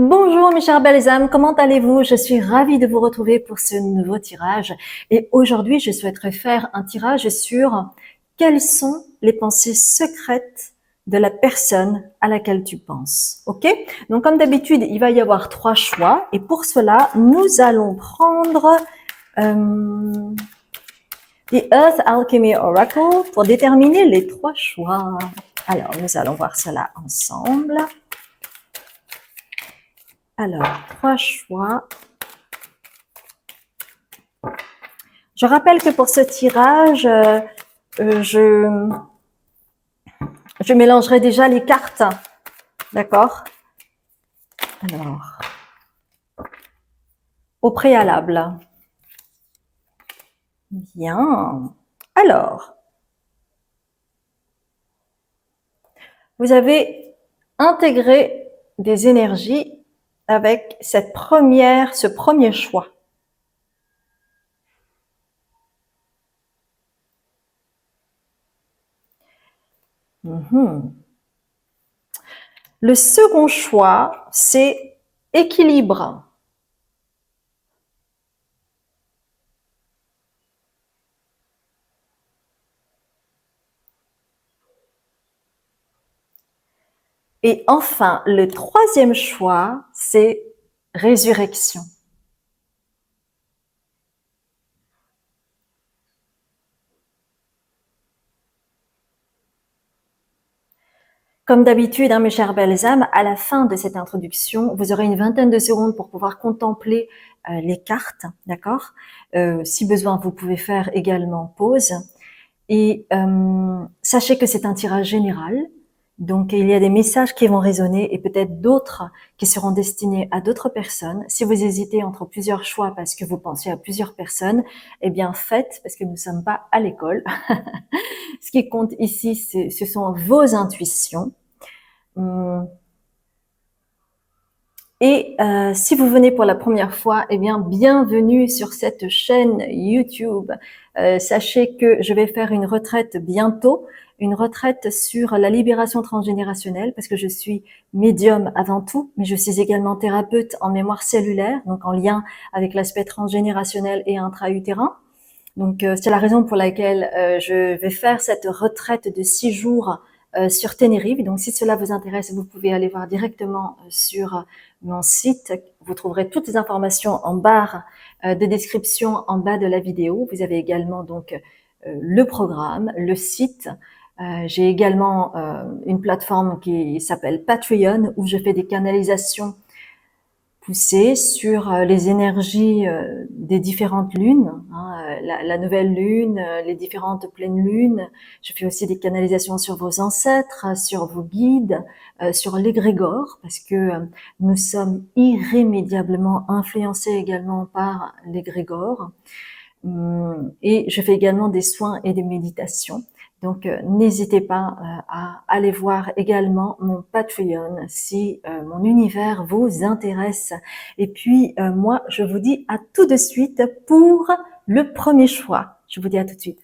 Bonjour mes chères belles âmes, comment allez-vous? Je suis ravie de vous retrouver pour ce nouveau tirage et aujourd'hui je souhaiterais faire un tirage sur quelles sont les pensées secrètes de la personne à laquelle tu penses. Ok? Donc comme d'habitude il va y avoir 3 choix et pour cela nous allons prendre The Earth Alchemy Oracle pour déterminer les 3 choix. Alors nous allons voir cela ensemble. Alors, 3 choix. Je rappelle que pour ce tirage, je mélangerai déjà les cartes. D'accord? Alors, au préalable. Bien. Alors, vous avez intégré des énergies avec ce premier choix. Le second choix, c'est équilibre. Et enfin, le troisième choix, c'est résurrection. Comme d'habitude, mes chères belles âmes, à la fin de cette introduction, vous aurez une vingtaine de secondes pour pouvoir contempler les cartes, d'accord? Si besoin, vous pouvez faire également pause. Et sachez que c'est un tirage général, donc il y a des messages qui vont résonner et peut-être d'autres qui seront destinés à d'autres personnes. Si vous hésitez entre plusieurs choix parce que vous pensez à plusieurs personnes, eh bien faites, parce que nous ne sommes pas à l'école. Ce qui compte ici, ce sont vos intuitions. Et si vous venez pour la première fois, eh bien, bienvenue sur cette chaîne YouTube. Sachez que je vais faire une retraite bientôt, une retraite sur la libération transgénérationnelle, parce que je suis médium avant tout, mais je suis également thérapeute en mémoire cellulaire, donc en lien avec l'aspect transgénérationnel et intra-utérin. Donc, c'est la raison pour laquelle je vais faire cette retraite de 6 jours sur Tenerife. Donc, si cela vous intéresse, vous pouvez aller voir directement sur mon site. Vous trouverez toutes les informations en barre de description en bas de la vidéo. Vous avez également donc le programme, le site. J'ai également une plateforme qui s'appelle Patreon où je fais des canalisations poussées sur les énergies des différentes lunes, la nouvelle lune, les différentes pleines lunes. Je fais aussi des canalisations sur vos ancêtres, sur vos guides, sur l'égrégore, parce que nous sommes irrémédiablement influencés également par l'égrégore. Et je fais également des soins et des méditations. Donc, n'hésitez pas à aller voir également mon Patreon si mon univers vous intéresse. Et puis, moi, je vous dis à tout de suite pour le premier choix. Je vous dis à tout de suite.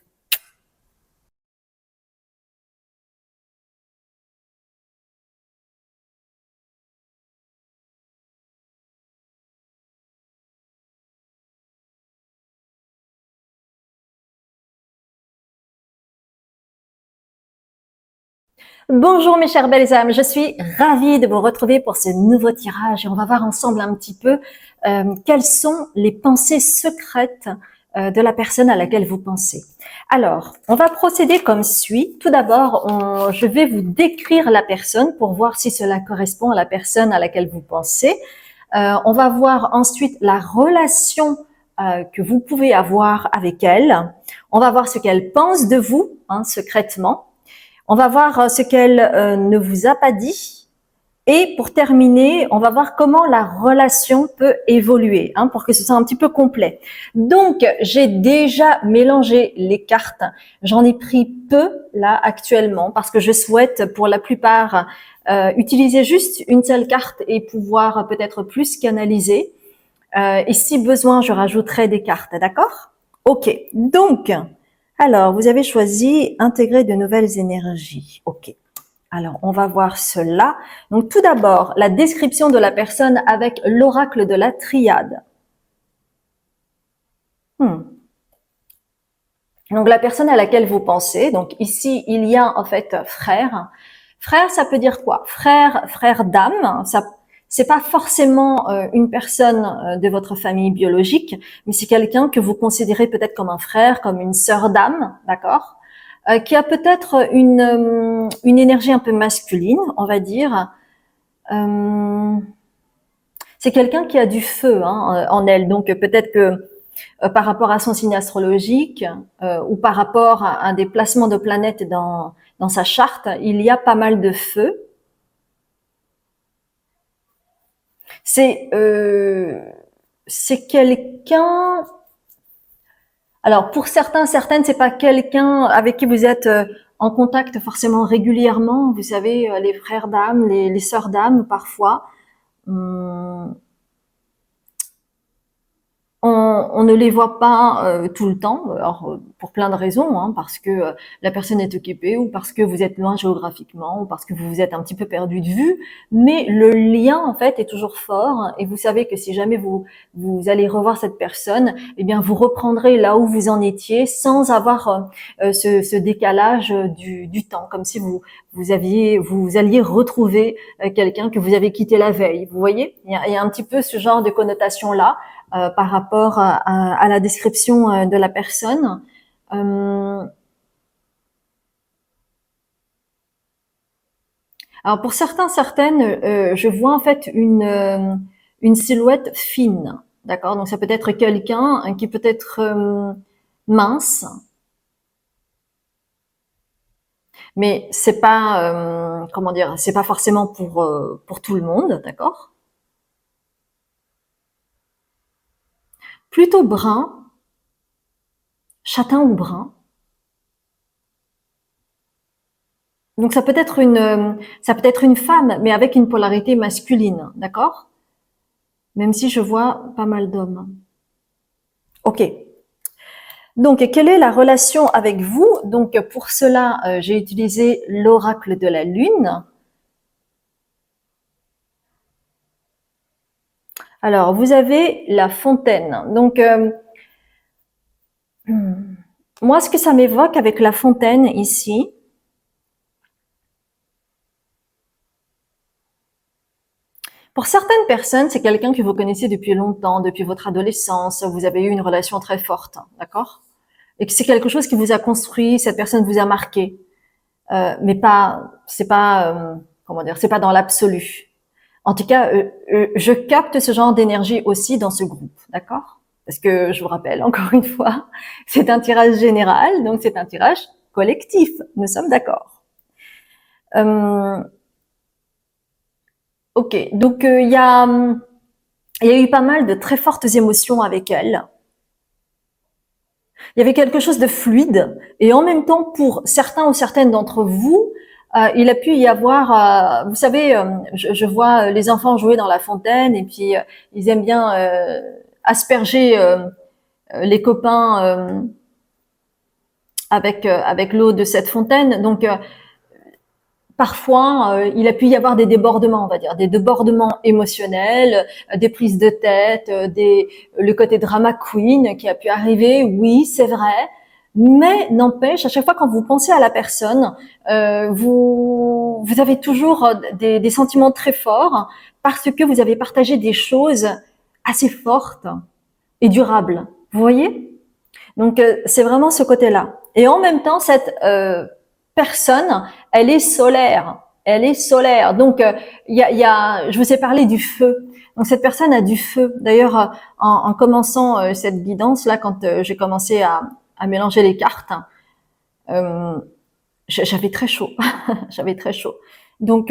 Bonjour mes chères belles âmes, je suis ravie de vous retrouver pour ce nouveau tirage et on va voir ensemble un petit peu quelles sont les pensées secrètes de la personne à laquelle vous pensez. Alors, on va procéder comme suit. Tout d'abord, je vais vous décrire la personne pour voir si cela correspond à la personne à laquelle vous pensez. On va voir ensuite la relation que vous pouvez avoir avec elle. On va voir ce qu'elle pense de vous, secrètement. On va voir ce qu'elle ne vous a pas dit. Et pour terminer, on va voir comment la relation peut évoluer, pour que ce soit un petit peu complet. Donc, j'ai déjà mélangé les cartes. J'en ai pris peu là actuellement parce que je souhaite pour la plupart utiliser juste une seule carte et pouvoir peut-être plus canaliser. Et si besoin, je rajouterai des cartes, d'accord? Ok, donc, alors, vous avez choisi intégrer de nouvelles énergies. Ok. Alors, on va voir cela. Donc, tout d'abord, la description de la personne avec l'oracle de la triade. Donc, la personne à laquelle vous pensez, donc ici, il y a en fait frère. Frère, ça peut dire quoi? Frère d'âme, ça c'est pas forcément une personne de votre famille biologique, mais c'est quelqu'un que vous considérez peut-être comme un frère, comme une sœur d'âme, d'accord? Qui a peut-être une énergie un peu masculine, on va dire. Euh, c'est quelqu'un qui a du feu hein, en elle, donc peut-être que par rapport à son signe astrologique ou par rapport à un des placements de planètes dans sa charte, il y a pas mal de feu. C'est c'est quelqu'un. Alors pour certains, certaines, c'est pas quelqu'un avec qui vous êtes en contact forcément régulièrement. Vous savez, les frères d'âme, les sœurs d'âme, parfois. Hum, on ne les voit pas tout le temps, alors pour plein de raisons, hein, parce que la personne est occupée ou parce que vous êtes loin géographiquement ou parce que vous vous êtes un petit peu perdu de vue, mais le lien en fait est toujours fort et vous savez que si jamais vous allez revoir cette personne, eh bien vous reprendrez là où vous en étiez sans avoir ce décalage du temps, comme si vous alliez retrouver quelqu'un que vous avez quitté la veille. Vous voyez, il y a un petit peu ce genre de connotation là par rapport à la description de la personne. Euh, alors pour certains, certaines, je vois en fait une silhouette fine, d'accord. Donc ça peut être quelqu'un qui peut être mince, mais c'est pas comment dire, c'est pas forcément pour tout le monde, d'accord. Plutôt brun, châtain ou brun. Donc ça peut être une femme, mais avec une polarité masculine, d'accord. Même si je vois pas mal d'hommes. Ok. Donc, quelle est la relation avec vous? Donc, pour cela, j'ai utilisé l'oracle de la Lune. Alors, vous avez la fontaine. Donc, moi, ce que ça m'évoque avec la fontaine ici, pour certaines personnes, c'est quelqu'un que vous connaissez depuis longtemps, depuis votre adolescence. Vous avez eu une relation très forte, d'accord? Et que c'est quelque chose qui vous a construit, cette personne vous a marqué. Mais pas, c'est pas, comment dire, c'est pas dans l'absolu. En tout cas, je capte ce genre d'énergie aussi dans ce groupe, d'accord? Parce que je vous rappelle encore une fois, c'est un tirage général, donc c'est un tirage collectif. Nous sommes d'accord. Euh, ok, donc il y a eu pas mal de très fortes émotions avec elle. Il y avait quelque chose de fluide et en même temps, pour certains ou certaines d'entre vous, il a pu y avoir, vous savez, je vois les enfants jouer dans la fontaine et puis ils aiment bien asperger les copains avec l'eau de cette fontaine. Donc parfois, il a pu y avoir des débordements, on va dire, des débordements émotionnels, des prises de tête, le côté drama queen qui a pu arriver. Oui, c'est vrai. Mais n'empêche, à chaque fois quand vous pensez à la personne, vous avez toujours des sentiments très forts parce que vous avez partagé des choses assez fortes et durables. Vous voyez? Donc c'est vraiment ce côté-là. Et en même temps, cette personne, elle est solaire. Elle est solaire. Donc je vous ai parlé du feu. Donc cette personne a du feu. D'ailleurs, en commençant cette guidance là, quand j'ai commencé à mélanger les cartes, euh, j'avais très chaud. J'avais très chaud. Donc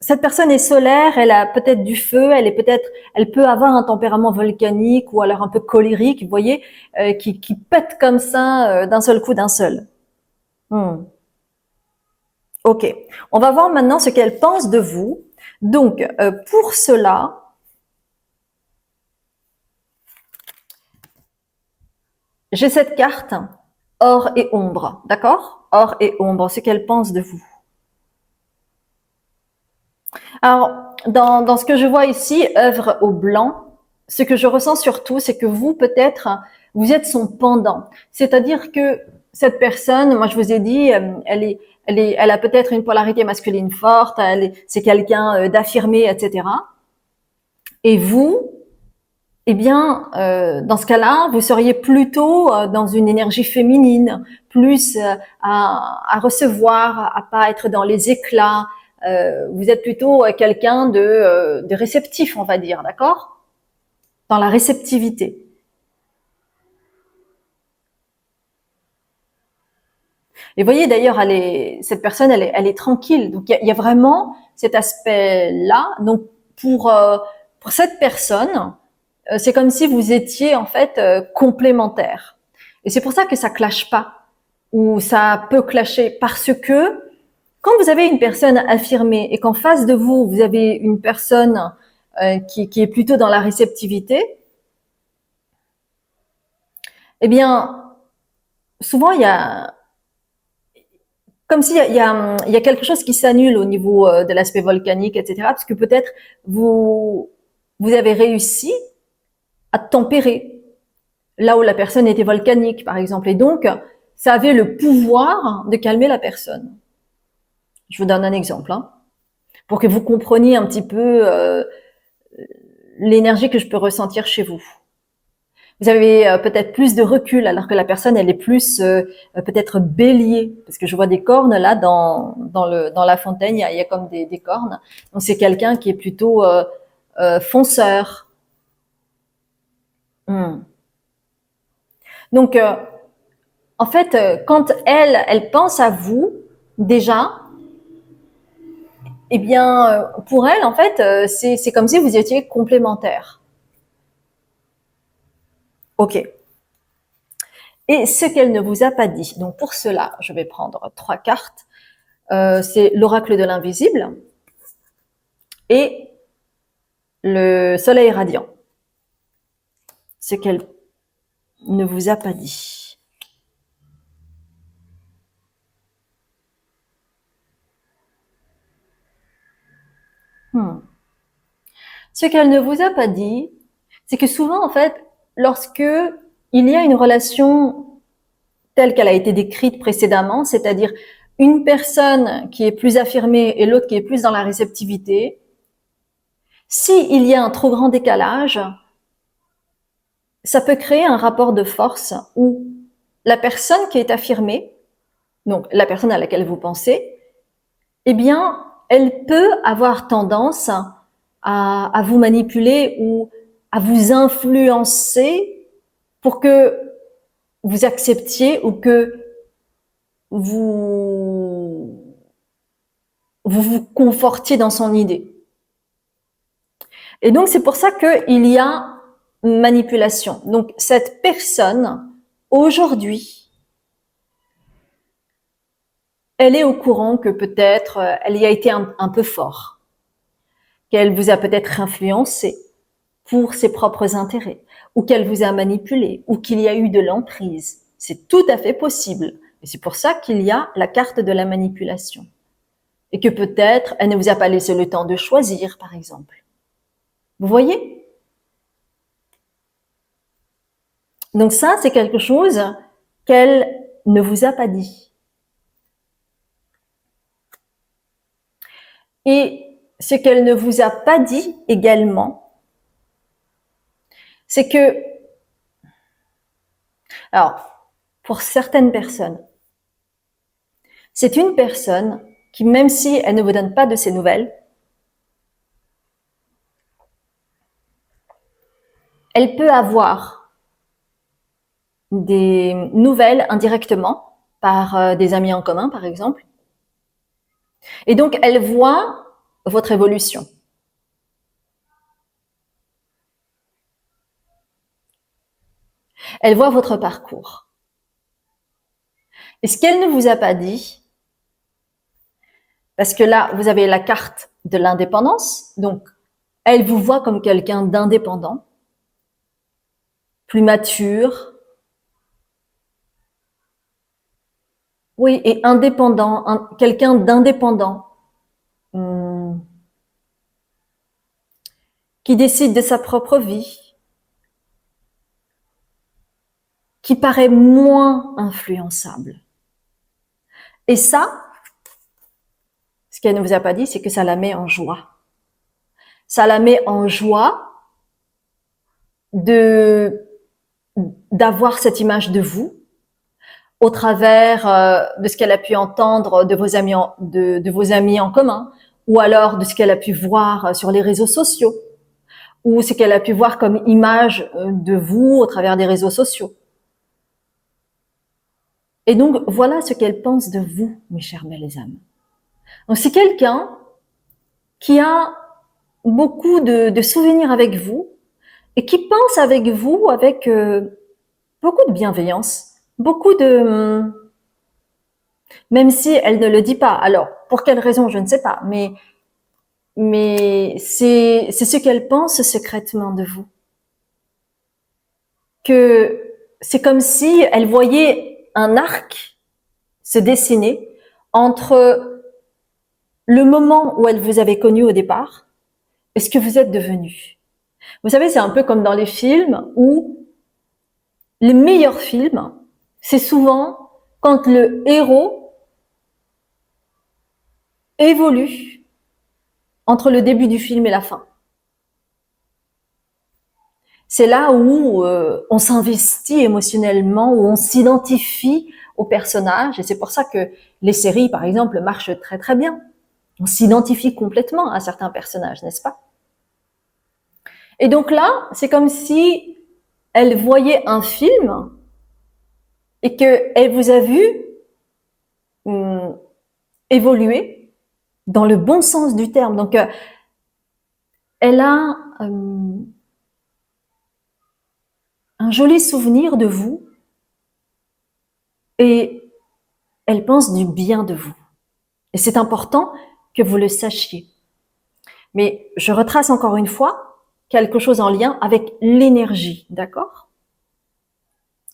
cette personne est solaire, elle a peut-être du feu, elle peut avoir un tempérament volcanique ou alors un peu colérique, vous voyez, qui pète comme ça d'un seul coup, d'un seul. Hmm. Ok. On va voir maintenant ce qu'elle pense de vous. Donc pour cela, j'ai cette carte or et ombre, d'accord? Or et ombre, ce qu'elle pense de vous. Alors, dans ce que je vois ici, œuvre au blanc, ce que je ressens surtout, c'est que vous, peut-être, vous êtes son pendant. C'est-à-dire que cette personne, moi je vous ai dit, elle a peut-être une polarité masculine forte, c'est quelqu'un d'affirmé, etc. Et vous, eh bien, dans ce cas-là, vous seriez plutôt dans une énergie féminine, plus à recevoir, à pas être dans les éclats. Vous êtes plutôt quelqu'un de réceptif, on va dire, d'accord? Dans la réceptivité. Et vous voyez d'ailleurs, cette personne, elle est tranquille. Donc il y a vraiment cet aspect-là. Donc pour euh, pour cette personne, c'est comme si vous étiez en fait complémentaires. Et c'est pour ça que ça clash pas ou ça peut clasher parce que quand vous avez une personne affirmée et qu'en face de vous, vous avez une personne qui est plutôt dans la réceptivité, eh bien, souvent il y a comme s'il y a, il y a quelque chose qui s'annule au niveau de l'aspect volcanique, etc. Parce que peut-être vous vous avez réussi à tempérer là où la personne était volcanique, par exemple. Et donc, ça avait le pouvoir de calmer la personne. Je vous donne un exemple, hein, pour que vous compreniez un petit peu l'énergie que je peux ressentir chez vous. Vous avez peut-être plus de recul, alors que la personne, elle est plus peut-être bélier, parce que je vois des cornes là dans la fontaine, il y a comme des cornes. Donc c'est quelqu'un qui est plutôt fonceur. Hmm. Donc en fait, quand elle pense à vous, déjà, eh bien, pour elle, en fait, c'est comme si vous étiez complémentaires. Ok. Et ce qu'elle ne vous a pas dit. Donc pour cela, je vais prendre 3 cartes. C'est l'oracle de l'invisible et le soleil radiant. Ce qu'elle ne vous a pas dit. Hmm. Ce qu'elle ne vous a pas dit, c'est que souvent, en fait, lorsque il y a une relation telle qu'elle a été décrite précédemment, c'est-à-dire une personne qui est plus affirmée et l'autre qui est plus dans la réceptivité, s'il y a un trop grand décalage, ça peut créer un rapport de force où la personne qui est affirmée, donc la personne à laquelle vous pensez, eh bien, elle peut avoir tendance à vous manipuler ou à vous influencer pour que vous acceptiez ou que vous vous vous confortiez dans son idée. Et donc, c'est pour ça qu'il y a manipulation. Donc, cette personne, aujourd'hui, elle est au courant que peut-être elle y a été un peu fort, qu'elle vous a peut-être influencé pour ses propres intérêts, ou qu'elle vous a manipulé, ou qu'il y a eu de l'emprise. C'est tout à fait possible. Et c'est pour ça qu'il y a la carte de la manipulation. Et que peut-être elle ne vous a pas laissé le temps de choisir, par exemple. Vous voyez? Donc ça, c'est quelque chose qu'elle ne vous a pas dit. Et ce qu'elle ne vous a pas dit également, c'est que, alors, pour certaines personnes, c'est une personne qui, même si elle ne vous donne pas de ses nouvelles, elle peut avoir des nouvelles indirectement par des amis en commun, par exemple. Et donc, elle voit votre évolution. Elle voit votre parcours. Et ce qu'elle ne vous a pas dit, parce que là, vous avez la carte de l'indépendance, donc elle vous voit comme quelqu'un d'indépendant, plus mature, oui, et indépendant, quelqu'un d'indépendant. Hum, qui décide de sa propre vie, qui paraît moins influençable. Et ça, ce qu'elle ne vous a pas dit, c'est que ça la met en joie. Ça la met en joie d'avoir cette image de vous au travers de ce qu'elle a pu entendre de vos amis de vos amis en commun, ou alors de ce qu'elle a pu voir sur les réseaux sociaux, ou ce qu'elle a pu voir comme image de vous au travers des réseaux sociaux. Et donc, voilà ce qu'elle pense de vous, mes chers belles âmes. Donc, c'est quelqu'un qui a beaucoup de souvenirs avec vous et qui pense avec vous avec beaucoup de bienveillance, beaucoup de... Même si elle ne le dit pas. Alors, pour quelle raison, je ne sais pas, mais c'est ce qu'elle pense secrètement de vous. Que c'est comme si elle voyait un arc se dessiner entre le moment où elle vous avait connu au départ et ce que vous êtes devenu. Vous savez, c'est un peu comme dans les films où les meilleurs films, c'est souvent quand le héros évolue entre le début du film et la fin. C'est là où on s'investit émotionnellement, où on s'identifie au personnage. Et c'est pour ça que les séries, par exemple, marchent très très bien. On s'identifie complètement à certains personnages, n'est-ce pas? Et donc là, c'est comme si elle voyait un film et qu'elle vous a vu évoluer dans le bon sens du terme. Donc, elle a un joli souvenir de vous et elle pense du bien de vous. Et c'est important que vous le sachiez. Mais je retrace encore une fois quelque chose en lien avec l'énergie, d'accord?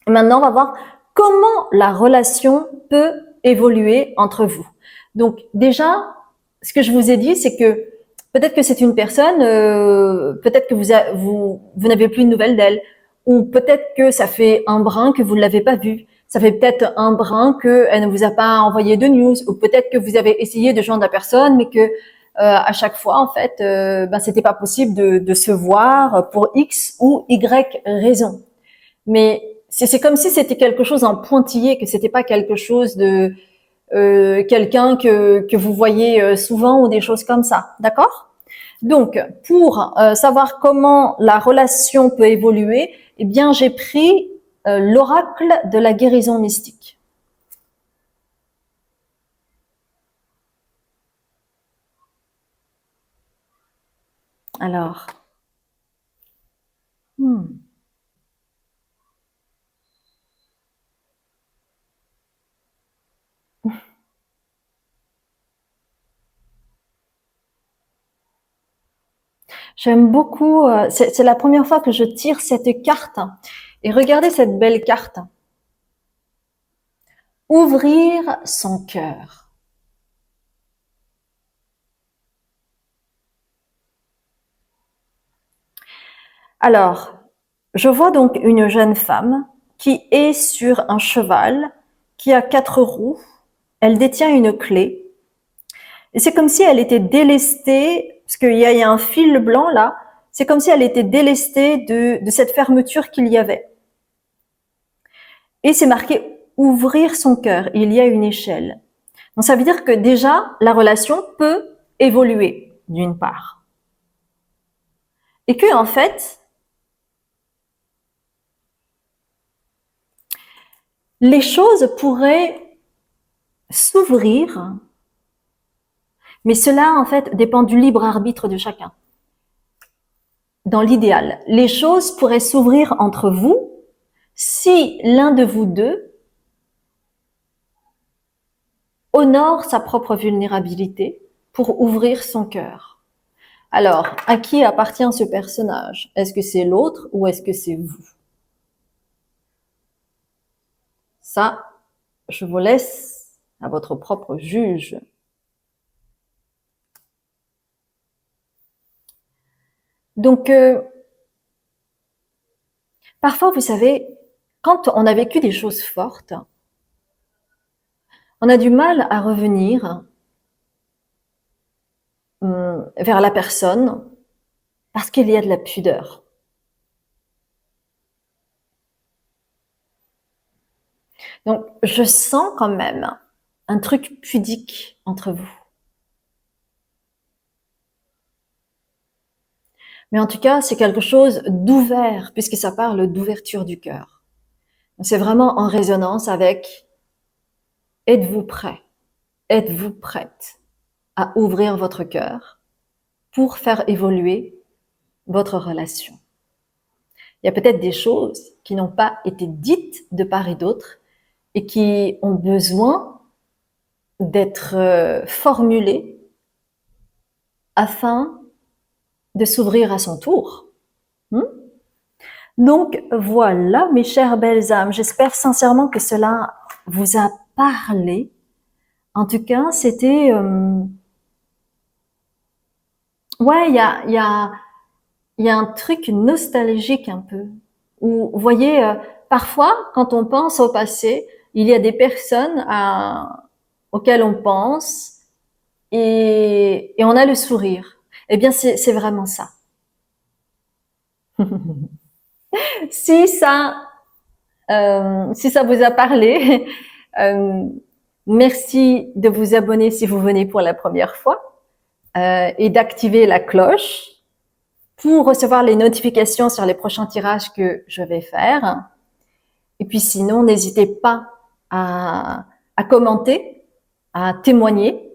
Maintenant, on va voir comment la relation peut évoluer entre vous. Donc déjà, ce que je vous ai dit, c'est que peut-être que c'est une personne, peut-être que vous n'avez plus de nouvelles d'elle, ou peut-être que ça fait un brin que vous ne l'avez pas vue, ça fait peut-être un brin qu'elle ne vous a pas envoyé de news, ou peut-être que vous avez essayé de joindre la personne, mais que à chaque fois, en fait, c'était pas possible de se voir pour X ou Y raison. Mais c'est comme si c'était quelque chose en pointillé, que c'était pas quelque chose de quelqu'un que vous voyez souvent ou des choses comme ça, d'accord? Donc, pour savoir comment la relation peut évoluer, eh bien, j'ai pris l'oracle de la guérison mystique. Alors, j'aime beaucoup, c'est la première fois que je tire cette carte. Et regardez cette belle carte. Ouvrir son cœur. Alors, je vois donc une jeune femme qui est sur un cheval, qui a 4 roues. Elle détient une clé. Et c'est comme si elle était délestée, parce qu'il y a un fil blanc là, c'est comme si elle était délestée de cette fermeture qu'il y avait. Et c'est marqué ouvrir son cœur. Il y a une échelle. Donc ça veut dire que déjà, la relation peut évoluer, d'une part. Et que, en fait, les choses pourraient s'ouvrir, mais cela, en fait, dépend du libre arbitre de chacun. Dans l'idéal, les choses pourraient s'ouvrir entre vous si l'un de vous deux honore sa propre vulnérabilité pour ouvrir son cœur. Alors, à qui appartient ce personnage? Est-ce que c'est l'autre ou est-ce que c'est vous? Ça, je vous laisse à votre propre juge. Donc, parfois, vous savez, quand on a vécu des choses fortes, on a du mal à revenir vers la personne parce qu'il y a de la pudeur. Donc, je sens quand même un truc pudique entre vous. Mais en tout cas, c'est quelque chose d'ouvert, puisque ça parle d'ouverture du cœur. C'est vraiment en résonance avec êtes-vous prêt? Êtes-vous prête à ouvrir votre cœur pour faire évoluer votre relation? Il y a peut-être des choses qui n'ont pas été dites de part et d'autre et qui ont besoin d'être formulées afin de s'ouvrir à son tour. Donc voilà, mes chères belles âmes, j'espère sincèrement que cela vous a parlé. En tout cas, c'était... ouais, il y a un truc nostalgique un peu. Où, vous voyez, parfois, quand on pense au passé, il y a des personnes auxquelles on pense et on a le sourire. Eh bien, c'est vraiment ça. Si ça vous a parlé, merci de vous abonner si vous venez pour la première fois et d'activer la cloche pour recevoir les notifications sur les prochains tirages que je vais faire. Et puis sinon, n'hésitez pas à commenter, à témoigner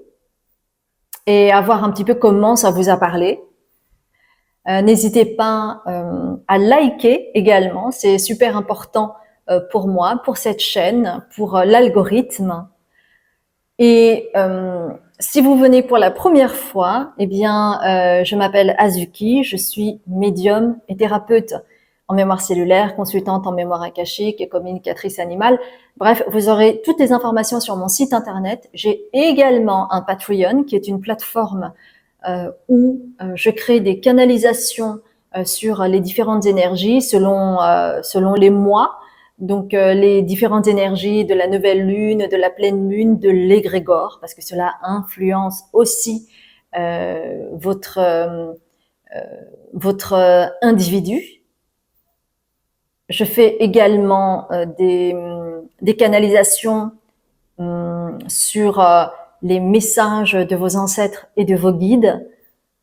et à voir un petit peu comment ça vous a parlé. N'hésitez pas à liker également, c'est super important pour moi, pour cette chaîne, pour l'algorithme. Et si vous venez pour la première fois, eh bien, je m'appelle Azuki, je suis médium et thérapeute en mémoire cellulaire, consultante en mémoire akashique et communicatrice animale. Bref, vous aurez toutes les informations sur mon site internet. J'ai également un Patreon qui est une plateforme où je crée des canalisations sur les différentes énergies selon les mois. Donc les différentes énergies de la nouvelle lune, de la pleine lune, de l'égrégore, parce que cela influence aussi votre individu. Je fais également des canalisations sur les messages de vos ancêtres et de vos guides.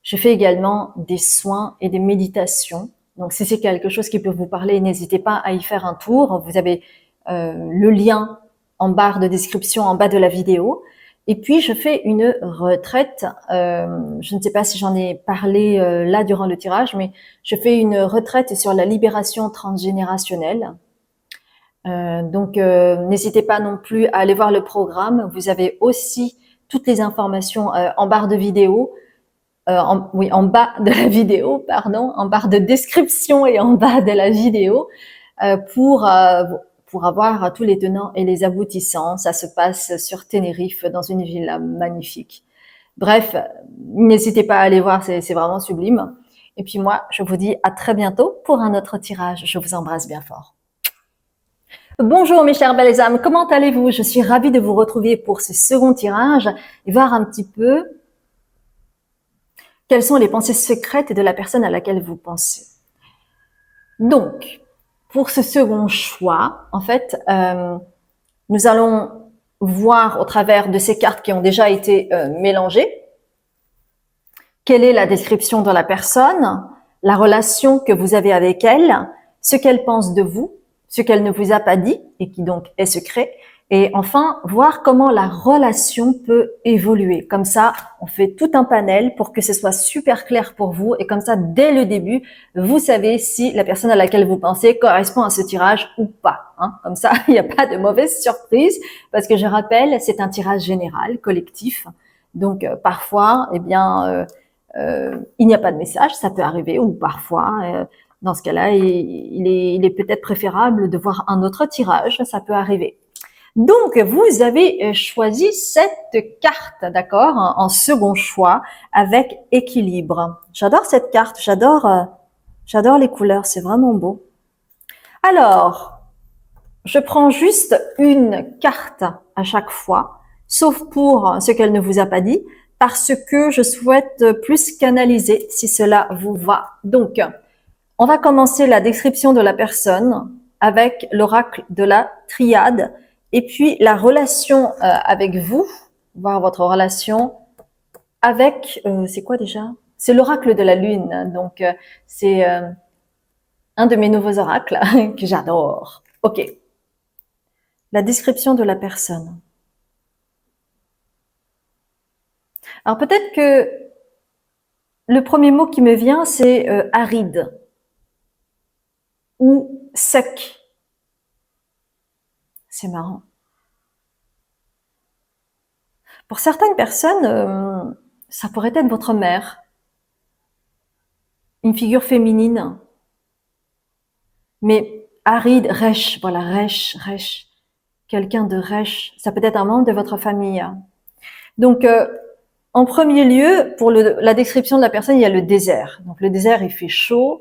Je fais également des soins et des méditations. Donc, si c'est quelque chose qui peut vous parler, n'hésitez pas à y faire un tour. Vous avez le lien en barre de description en bas de la vidéo. Et puis, je fais une retraite. Je ne sais pas si j'en ai parlé là durant le tirage, mais je fais une retraite sur la libération transgénérationnelle. Donc, n'hésitez pas non plus à aller voir le programme. Vous avez aussi toutes les informations en barre de vidéo. En bas de la vidéo, pardon, en barre de description et en bas de la vidéo, pour avoir tous les tenants et les aboutissants. Ça se passe sur Tenerife, dans une villa magnifique. Bref, n'hésitez pas à aller voir, c'est vraiment sublime. Et puis moi, je vous dis à très bientôt pour un autre tirage. Je vous embrasse bien fort. Bonjour mes chères belles âmes, comment allez-vous? Je suis ravie de vous retrouver pour ce second tirage et voir un petit peu quelles sont les pensées secrètes de la personne à laquelle vous pensez. Donc, pour ce second choix, en fait, nous allons voir au travers de ces cartes qui ont déjà été mélangées, quelle est la description de la personne, la relation que vous avez avec elle, ce qu'elle pense de vous, ce qu'elle ne vous a pas dit et qui donc est secret, et enfin, voir comment la relation peut évoluer. Comme ça, on fait tout un panel pour que ce soit super clair pour vous. Et comme ça, dès le début, vous savez si la personne à laquelle vous pensez correspond à ce tirage ou pas. Hein. Comme ça, il n'y a pas de mauvaise surprise. Parce que je rappelle, c'est un tirage général, collectif. Donc, parfois, eh bien, il n'y a pas de message. Ça peut arriver. Ou parfois, dans ce cas-là, il est peut-être préférable de voir un autre tirage. Ça peut arriver. Donc, vous avez choisi cette carte, d'accord, en second choix, avec équilibre. J'adore cette carte, j'adore les couleurs, c'est vraiment beau. Alors, je prends juste une carte à chaque fois, sauf pour ce qu'elle ne vous a pas dit, parce que je souhaite plus canaliser, si cela vous va. Donc, on va commencer la description de la personne avec l'oracle de la triade et puis la relation avec vous, voir votre relation avec, c'est quoi déjà? C'est l'oracle de la lune, donc c'est un de mes nouveaux oracles que j'adore. Ok, la description de la personne. Alors peut-être que le premier mot qui me vient, c'est aride ou sec. C'est marrant. Pour certaines personnes, ça pourrait être votre mère, une figure féminine, mais aride, rêche, voilà, rêche, quelqu'un de rêche, ça peut être un membre de votre famille. Donc, en premier lieu, pour la description de la personne, il y a le désert. Donc, le désert, il fait chaud,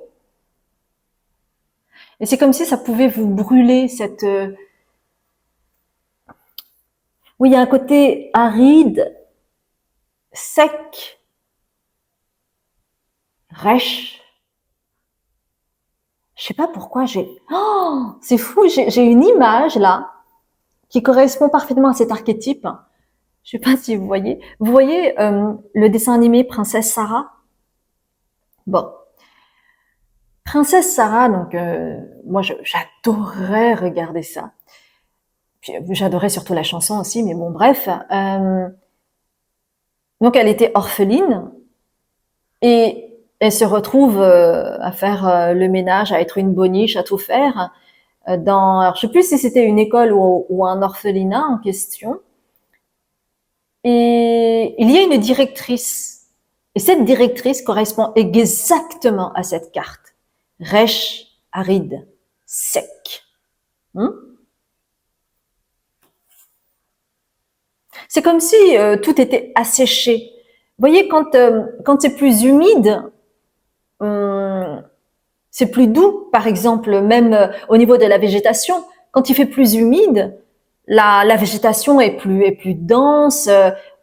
et c'est comme si ça pouvait vous brûler cette... Oui, il y a un côté aride, sec, rêche. Je sais pas pourquoi Oh, c'est fou, j'ai une image là qui correspond parfaitement à cet archétype. Je sais pas si vous voyez. Vous voyez le dessin animé Princesse Sarah? Bon, Princesse Sarah, donc moi j'adorais regarder ça. Puis j'adorais surtout la chanson aussi, mais bon bref. Donc elle était orpheline et elle se retrouve à faire le ménage, à être une boniche, à tout faire. Alors, je sais plus si c'était une école ou un orphelinat en question. Et il y a une directrice. Et cette directrice correspond exactement à cette carte. Rêche, aride, sec. C'est comme si tout était asséché. Vous voyez, quand c'est plus humide, c'est plus doux, par exemple, même au niveau de la végétation. Quand il fait plus humide, la végétation est plus dense,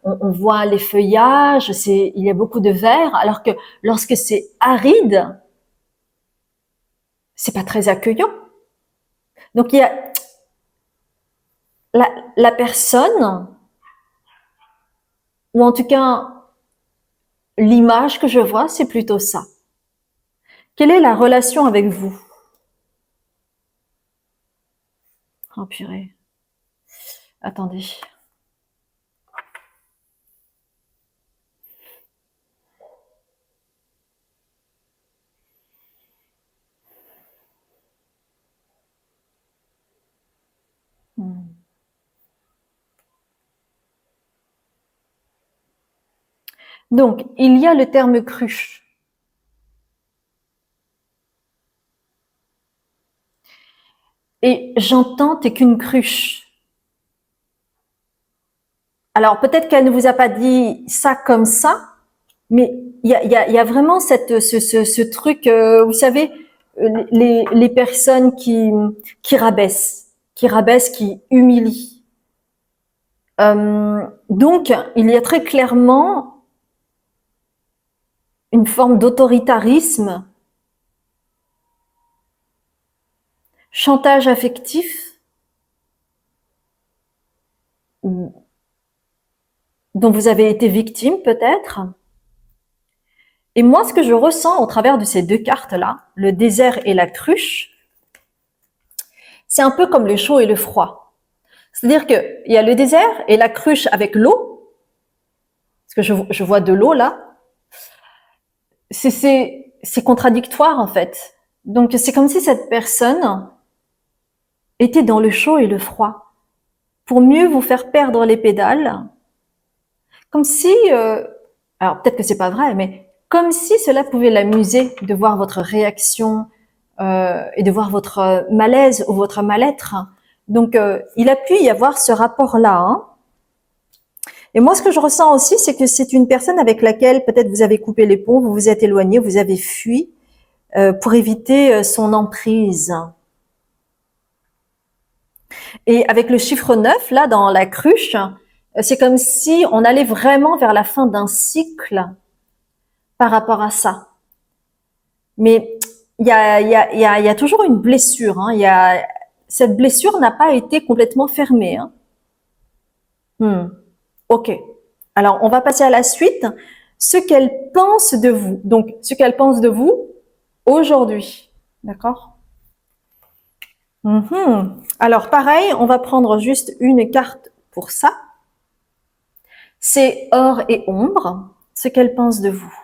on voit les feuillages, il y a beaucoup de vert, alors que lorsque c'est aride, c'est pas très accueillant. Donc il y a la personne, ou en tout cas l'image que je vois, c'est plutôt ça. Quelle est la relation avec vous? Oh purée. Attendez. Donc, il y a le terme cruche. Et j'entends t'es qu'une cruche. Alors, peut-être qu'elle ne vous a pas dit ça comme ça, mais il y a vraiment ce truc, vous savez, les personnes qui rabaissent, qui humilient. Donc, il y a très clairement une forme d'autoritarisme, chantage affectif, dont vous avez été victime peut-être. Et moi, ce que je ressens au travers de ces deux cartes-là, le désert et la cruche, c'est un peu comme le chaud et le froid. C'est-à-dire qu'il y a le désert et la cruche avec l'eau, parce que je vois de l'eau là, c'est contradictoire en fait. Donc c'est comme si cette personne était dans le chaud et le froid, pour mieux vous faire perdre les pédales, comme si, alors peut-être que c'est pas vrai, mais comme si cela pouvait l'amuser de voir votre réaction et de voir votre malaise ou votre mal-être. Donc, il a pu y avoir ce rapport-là. Hein. Et moi, ce que je ressens aussi, c'est que c'est une personne avec laquelle peut-être vous avez coupé les ponts, vous vous êtes éloigné, vous avez fui pour éviter son emprise. Et avec le chiffre 9, là, dans la cruche, c'est comme si on allait vraiment vers la fin d'un cycle par rapport à ça. Mais il y a toujours une blessure. Hein. Cette blessure n'a pas été complètement fermée. Hein. Ok. Alors, on va passer à la suite. Ce qu'elle pense de vous. Donc, ce qu'elle pense de vous aujourd'hui. D'accord. Alors, pareil, on va prendre juste une carte pour ça. C'est or et ombre. Ce qu'elle pense de vous.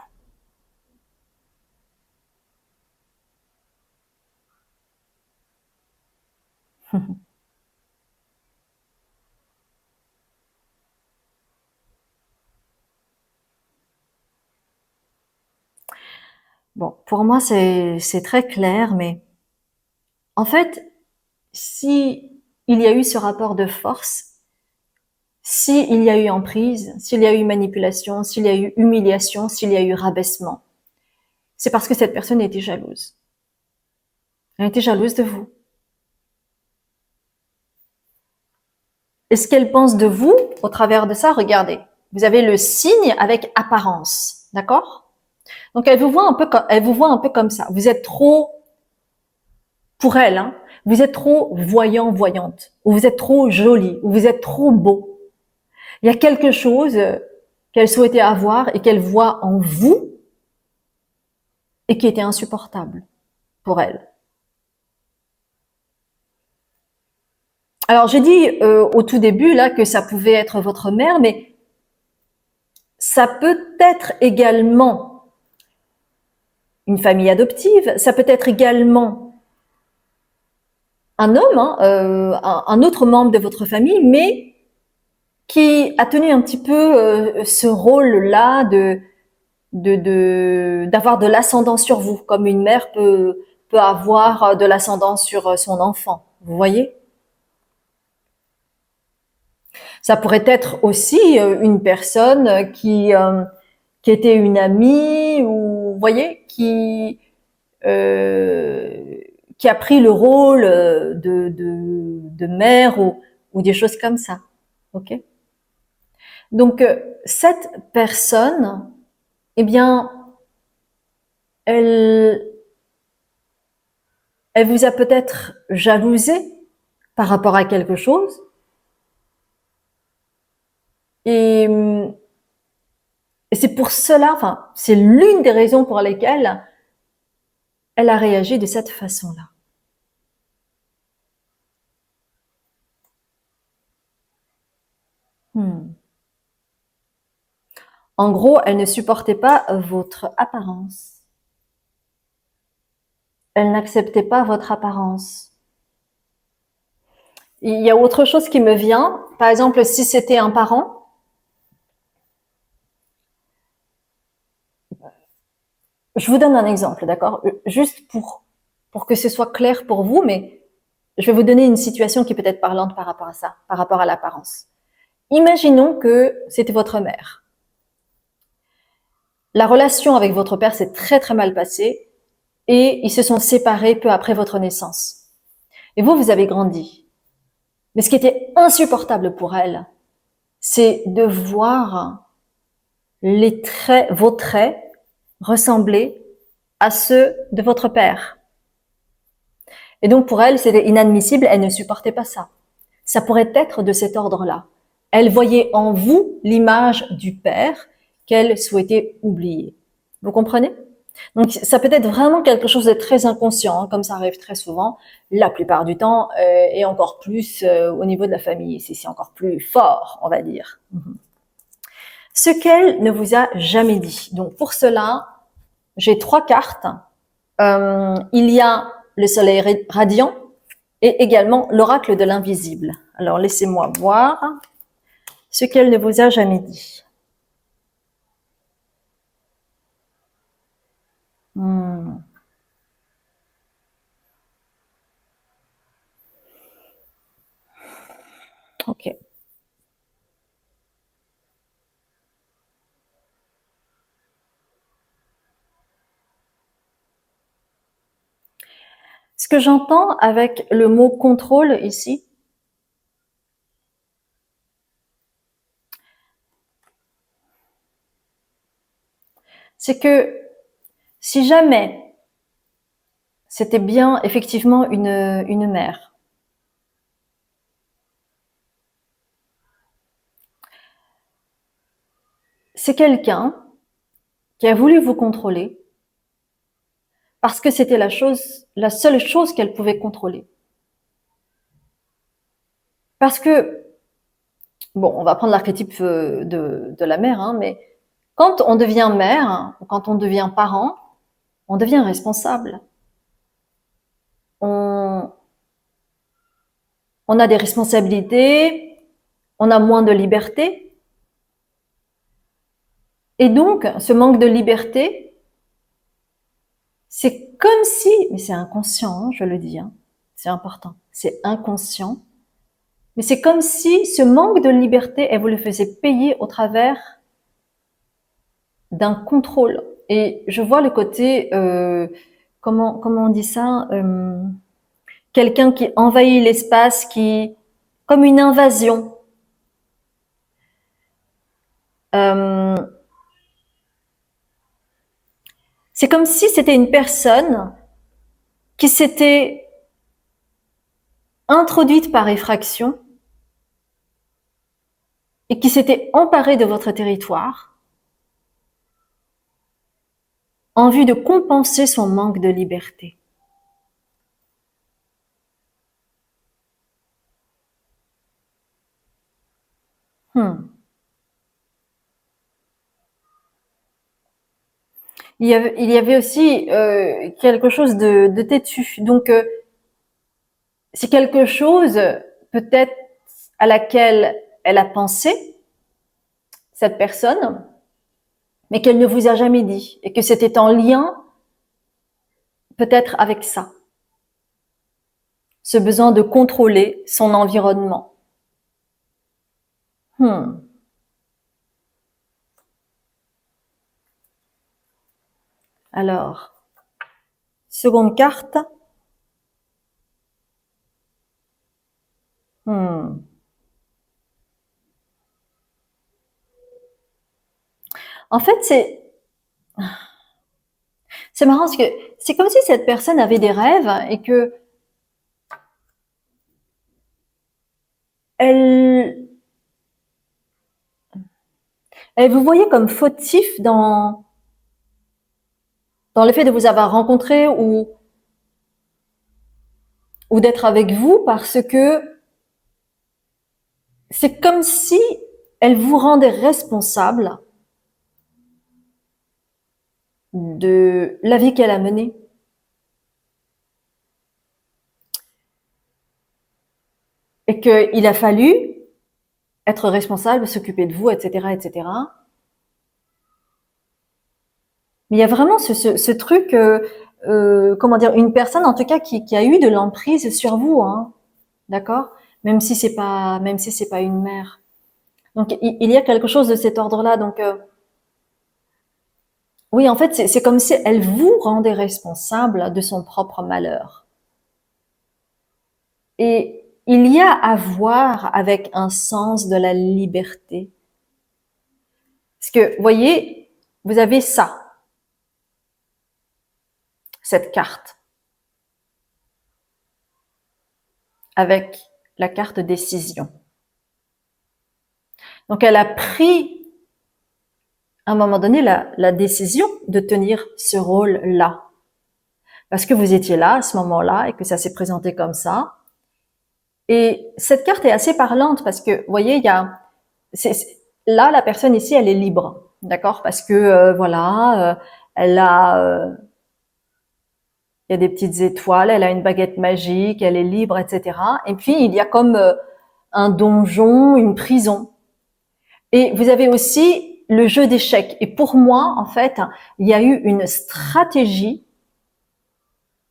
Bon, pour moi, c'est très clair, mais en fait, si il y a eu ce rapport de force, s'il y a eu emprise, s'il y a eu manipulation, s'il y a eu humiliation, s'il y a eu rabaissement, c'est parce que cette personne était jalouse. Elle était jalouse de vous. Et ce qu'elle pense de vous, au travers de ça, regardez, vous avez le signe avec apparence, d'accord? Donc elle vous voit un peu comme ça. Vous êtes trop, pour elle, hein, vous êtes trop voyant, voyante, ou vous êtes trop jolie, ou vous êtes trop beau. Il y a quelque chose qu'elle souhaitait avoir et qu'elle voit en vous et qui était insupportable pour elle. Alors j'ai dit au tout début là que ça pouvait être votre mère, mais ça peut être également une famille adoptive, ça peut être également un homme, hein, un autre membre de votre famille, mais qui a tenu un petit peu ce rôle-là d'avoir de l'ascendant sur vous, comme une mère peut avoir de l'ascendant sur son enfant. Vous voyez? Ça pourrait être aussi une personne qui était une amie ou vous voyez euh, qui a pris le rôle de mère ou des choses comme ça. Ok. Donc cette personne, eh bien, elle elle vous a peut-être jalousé par rapport à quelque chose et, et c'est pour cela, enfin, c'est l'une des raisons pour lesquelles elle a réagi de cette façon-là. Hmm. En gros, elle ne supportait pas votre apparence. Elle n'acceptait pas votre apparence. Il y a autre chose qui me vient. Par exemple, si c'était un parent, je vous donne un exemple, d'accord? Juste pour que ce soit clair pour vous, mais je vais vous donner une situation qui peut être parlante par rapport à ça, par rapport à l'apparence. Imaginons que c'était votre mère. La relation avec votre père s'est très très mal passée et ils se sont séparés peu après votre naissance. Et vous, vous avez grandi. Mais ce qui était insupportable pour elle, c'est de voir vos traits ressembler à ceux de votre père. Et donc pour elle, c'était inadmissible, elle ne supportait pas ça. Ça pourrait être de cet ordre-là. Elle voyait en vous l'image du père qu'elle souhaitait oublier. Vous comprenez? Donc ça peut être vraiment quelque chose de très inconscient, hein, comme ça arrive très souvent, la plupart du temps, et encore plus au niveau de la famille. C'est encore plus fort, on va dire. Ce qu'elle ne vous a jamais dit. Donc pour cela, j'ai 3 cartes. Il y a le soleil radiant et également l'oracle de l'invisible. Alors laissez-moi voir ce qu'elle ne vous a jamais dit. Hmm. Ok. Ce que j'entends avec le mot contrôle ici, c'est que si jamais c'était bien effectivement une mère, c'est quelqu'un qui a voulu vous contrôler parce que c'était la seule chose qu'elle pouvait contrôler. Parce que, bon, on va prendre l'archétype de la mère, hein, mais quand on devient mère, ou quand on devient parent, on devient responsable. On, on a des responsabilités, on a moins de liberté. Et donc, ce manque de liberté, c'est comme si, mais c'est inconscient, hein, je le dis, hein, c'est important, c'est inconscient, mais c'est comme si ce manque de liberté, elle vous le faisait payer au travers d'un contrôle. Et je vois le côté, comment on dit ça, quelqu'un qui envahit l'espace, qui, comme une invasion. Euh, c'est comme si c'était une personne qui s'était introduite par effraction et qui s'était emparée de votre territoire en vue de compenser son manque de liberté. Il y avait aussi quelque chose de têtu. Donc, c'est quelque chose peut-être à laquelle elle a pensé, cette personne, mais qu'elle ne vous a jamais dit, et que c'était en lien peut-être avec ça, ce besoin de contrôler son environnement. Alors, seconde carte. En fait, c'est marrant parce que c'est comme si cette personne avait des rêves et que elle, elle vous voyait comme fautif dans le fait de vous avoir rencontré ou d'être avec vous parce que c'est comme si elle vous rendait responsable de la vie qu'elle a menée. Et qu'il a fallu être responsable, s'occuper de vous, etc., etc. Mais il y a vraiment ce truc, comment dire, une personne en tout cas qui a eu de l'emprise sur vous, hein, d'accord, même si c'est pas une mère. Donc il y a quelque chose de cet ordre-là. Donc oui, en fait, c'est comme si elle vous rendait responsable de son propre malheur. Et il y a à voir avec un sens de la liberté. Parce que, voyez, vous avez ça, cette carte, avec la carte décision. Donc, elle a pris, à un moment donné, la décision de tenir ce rôle-là. Parce que vous étiez là, à ce moment-là, et que ça s'est présenté comme ça. Et cette carte est assez parlante parce que, vous voyez, il y a, là, la personne ici, elle est libre, d'accord? Parce que, voilà, elle a, il y a des petites étoiles, elle a une baguette magique, elle est libre, etc. Et puis, il y a comme un donjon, une prison. Et vous avez aussi le jeu d'échecs. Et pour moi, en fait, il y a eu une stratégie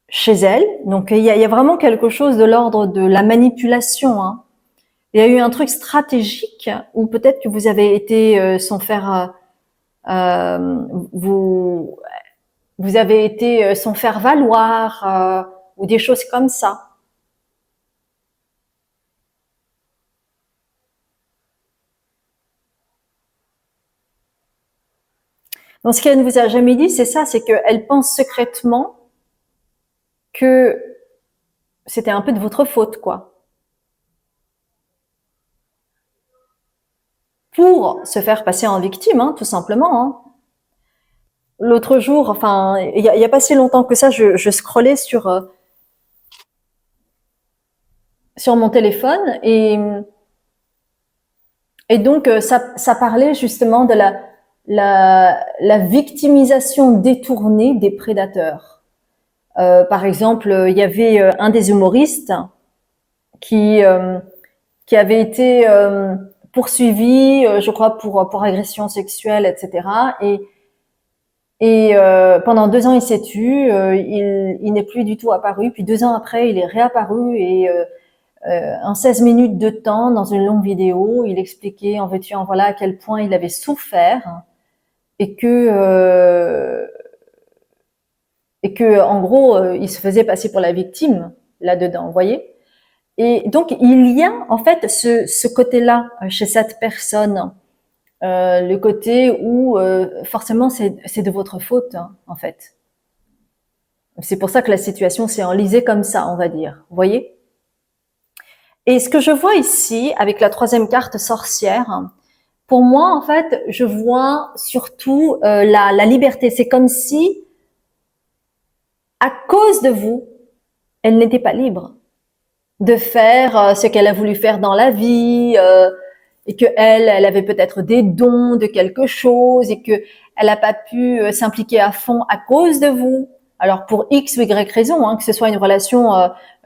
chez elle. Donc, il y a vraiment quelque chose de l'ordre de la manipulation, hein. Il y a eu un truc stratégique ou peut-être que vous avez été sans faire, vous vous avez été sans faire valoir ou des choses comme ça. Donc ce qu'elle ne vous a jamais dit, c'est ça, c'est qu'elle pense secrètement que c'était un peu de votre faute, quoi. Pour se faire passer en victime, hein, tout simplement. Hein. L'autre jour, enfin, il y a pas si longtemps que ça, je scrollais sur mon téléphone et donc ça parlait justement de la victimisation détournée des prédateurs. Par exemple, il y avait un des humoristes qui euh, qui avait été poursuivi, je crois, pour agression sexuelle, etc. Et pendant 2 ans, il s'est tu, il n'est plus du tout apparu. Puis 2 ans après, il est réapparu et en 16 minutes de temps, dans une longue vidéo, il expliquait en veux-tu en voilà à quel point il avait souffert et que en gros, il se faisait passer pour la victime là-dedans, vous voyez. Et donc il y a en fait ce côté-là chez cette personne, le côté où forcément c'est de votre faute hein, en fait. C'est pour ça que la situation s'est enlisée comme ça, on va dire. Vous voyez. Et ce que je vois ici avec la troisième carte sorcière, pour moi en fait, je vois surtout la liberté. C'est comme si à cause de vous, elle n'était pas libre de faire ce qu'elle a voulu faire dans la vie et que elle avait peut-être des dons de quelque chose et que elle n'a pas pu s'impliquer à fond à cause de vous. Alors pour X ou Y raison, hein, que ce soit une relation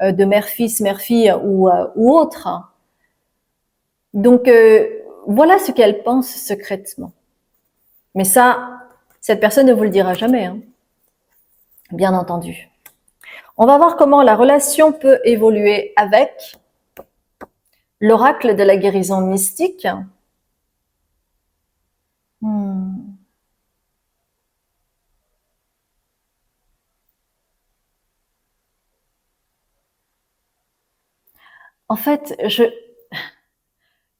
de mère-fils, mère-fille ou autre. Donc voilà ce qu'elle pense secrètement. Mais ça, cette personne ne vous le dira jamais, hein, bien entendu. On va voir comment la relation peut évoluer avec l'oracle de la guérison mystique. Hmm. En fait,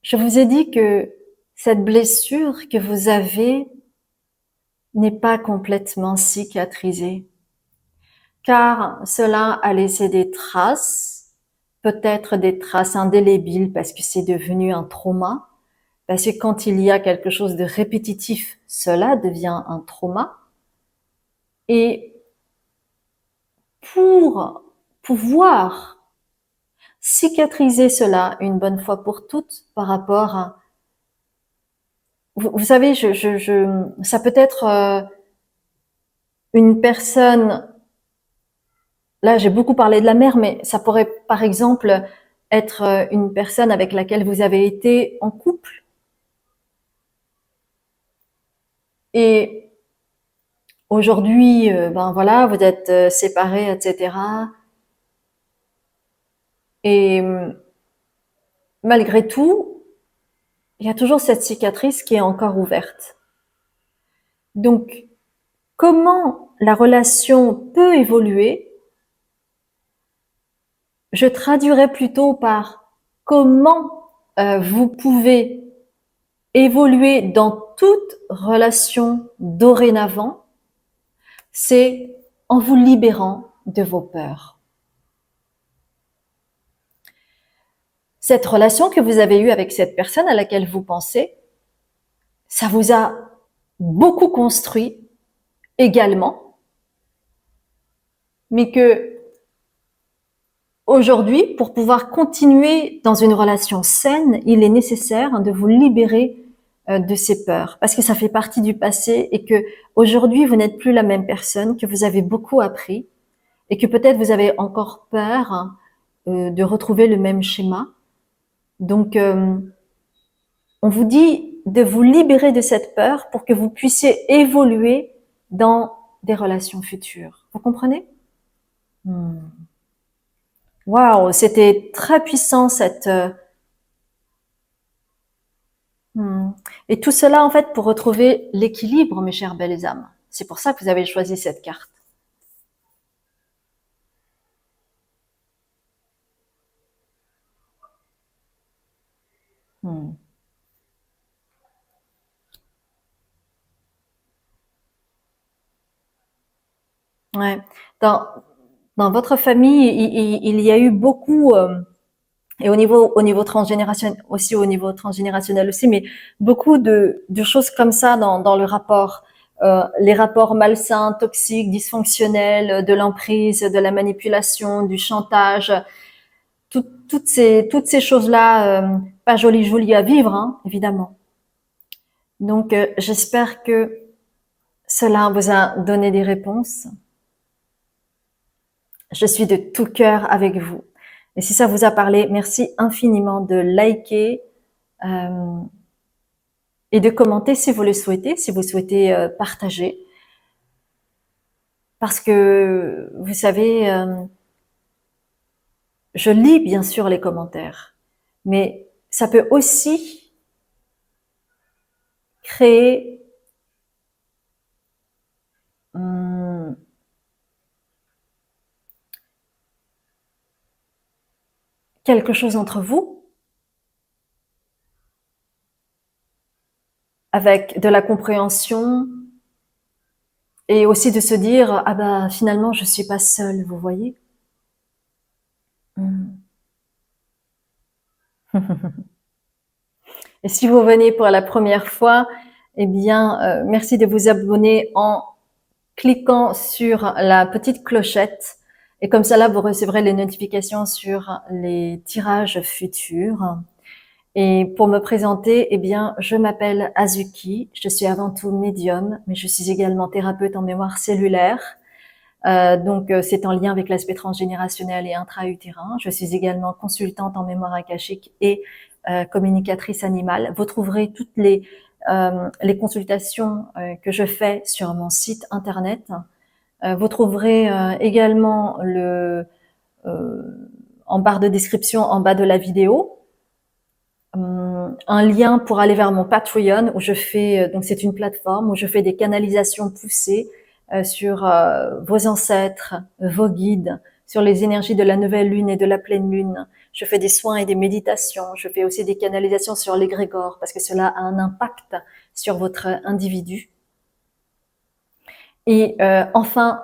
je vous ai dit que cette blessure que vous avez n'est pas complètement cicatrisée, car cela a laissé des traces, peut-être des traces indélébiles parce que c'est devenu un trauma, parce que quand il y a quelque chose de répétitif, cela devient un trauma. Et pour pouvoir cicatriser cela une bonne fois pour toutes par rapport à vous savez, ça peut être une personne. Là, j'ai beaucoup parlé de la mère, mais ça pourrait, par exemple, être une personne avec laquelle vous avez été en couple et aujourd'hui, ben voilà, vous êtes séparés, etc. Et malgré tout, il y a toujours cette cicatrice qui est encore ouverte. Donc, comment la relation peut évoluer, je traduirais plutôt par comment vous pouvez évoluer dans toute relation dorénavant, c'est en vous libérant de vos peurs. Cette relation que vous avez eue avec cette personne à laquelle vous pensez, ça vous a beaucoup construit également, mais que aujourd'hui, pour pouvoir continuer dans une relation saine, il est nécessaire de vous libérer de ces peurs, parce que ça fait partie du passé et que aujourd'hui vous n'êtes plus la même personne, que vous avez beaucoup appris et que peut-être vous avez encore peur de retrouver le même schéma. Donc, on vous dit de vous libérer de cette peur pour que vous puissiez évoluer dans des relations futures. Vous comprenez? Waouh, c'était très puissant Et tout cela, en fait, pour retrouver l'équilibre, mes chères belles âmes. C'est pour ça que vous avez choisi cette carte. Hmm. Ouais. Dans, dans votre famille, il y a eu beaucoup, et au niveau transgénérationnel aussi, au niveau transgénérationnel aussi, mais beaucoup de choses comme ça dans le rapport. Les rapports malsains, toxiques, dysfonctionnels, de l'emprise, de la manipulation, du chantage, toutes ces choses-là, pas jolies jolies à vivre, hein, évidemment. Donc, j'espère que cela vous a donné des réponses. Je suis de tout cœur avec vous. Et si ça vous a parlé, merci infiniment de liker euh, et de commenter si vous le souhaitez, si vous souhaitez partager. Parce que, vous savez, je lis bien sûr les commentaires, mais ça peut aussi créer hum, quelque chose entre vous, avec de la compréhension, et aussi de se dire, ah bah finalement je suis pas seule, vous voyez. Hum. Et si vous venez pour la première fois, eh bien, merci de vous abonner en cliquant sur la petite clochette. Et comme ça, là, vous recevrez les notifications sur les tirages futurs. Et pour me présenter, eh bien, je m'appelle Azuki. Je suis avant tout médium, mais je suis également thérapeute en mémoire cellulaire. Donc, c'est en lien avec l'aspect transgénérationnel et intra-utérin. Je suis également consultante en mémoire akashique et communicatrice animale. Vous trouverez toutes les consultations que je fais sur mon site internet. Vous trouverez également euh, en barre de description, en bas de la vidéo, un lien pour aller vers mon Patreon où je fais, donc c'est une plateforme où je fais des canalisations poussées sur vos ancêtres, vos guides, sur les énergies de la nouvelle lune et de la pleine lune. Je fais des soins et des méditations. Je fais aussi des canalisations sur l'égrégore parce que cela a un impact sur votre individu. Et enfin,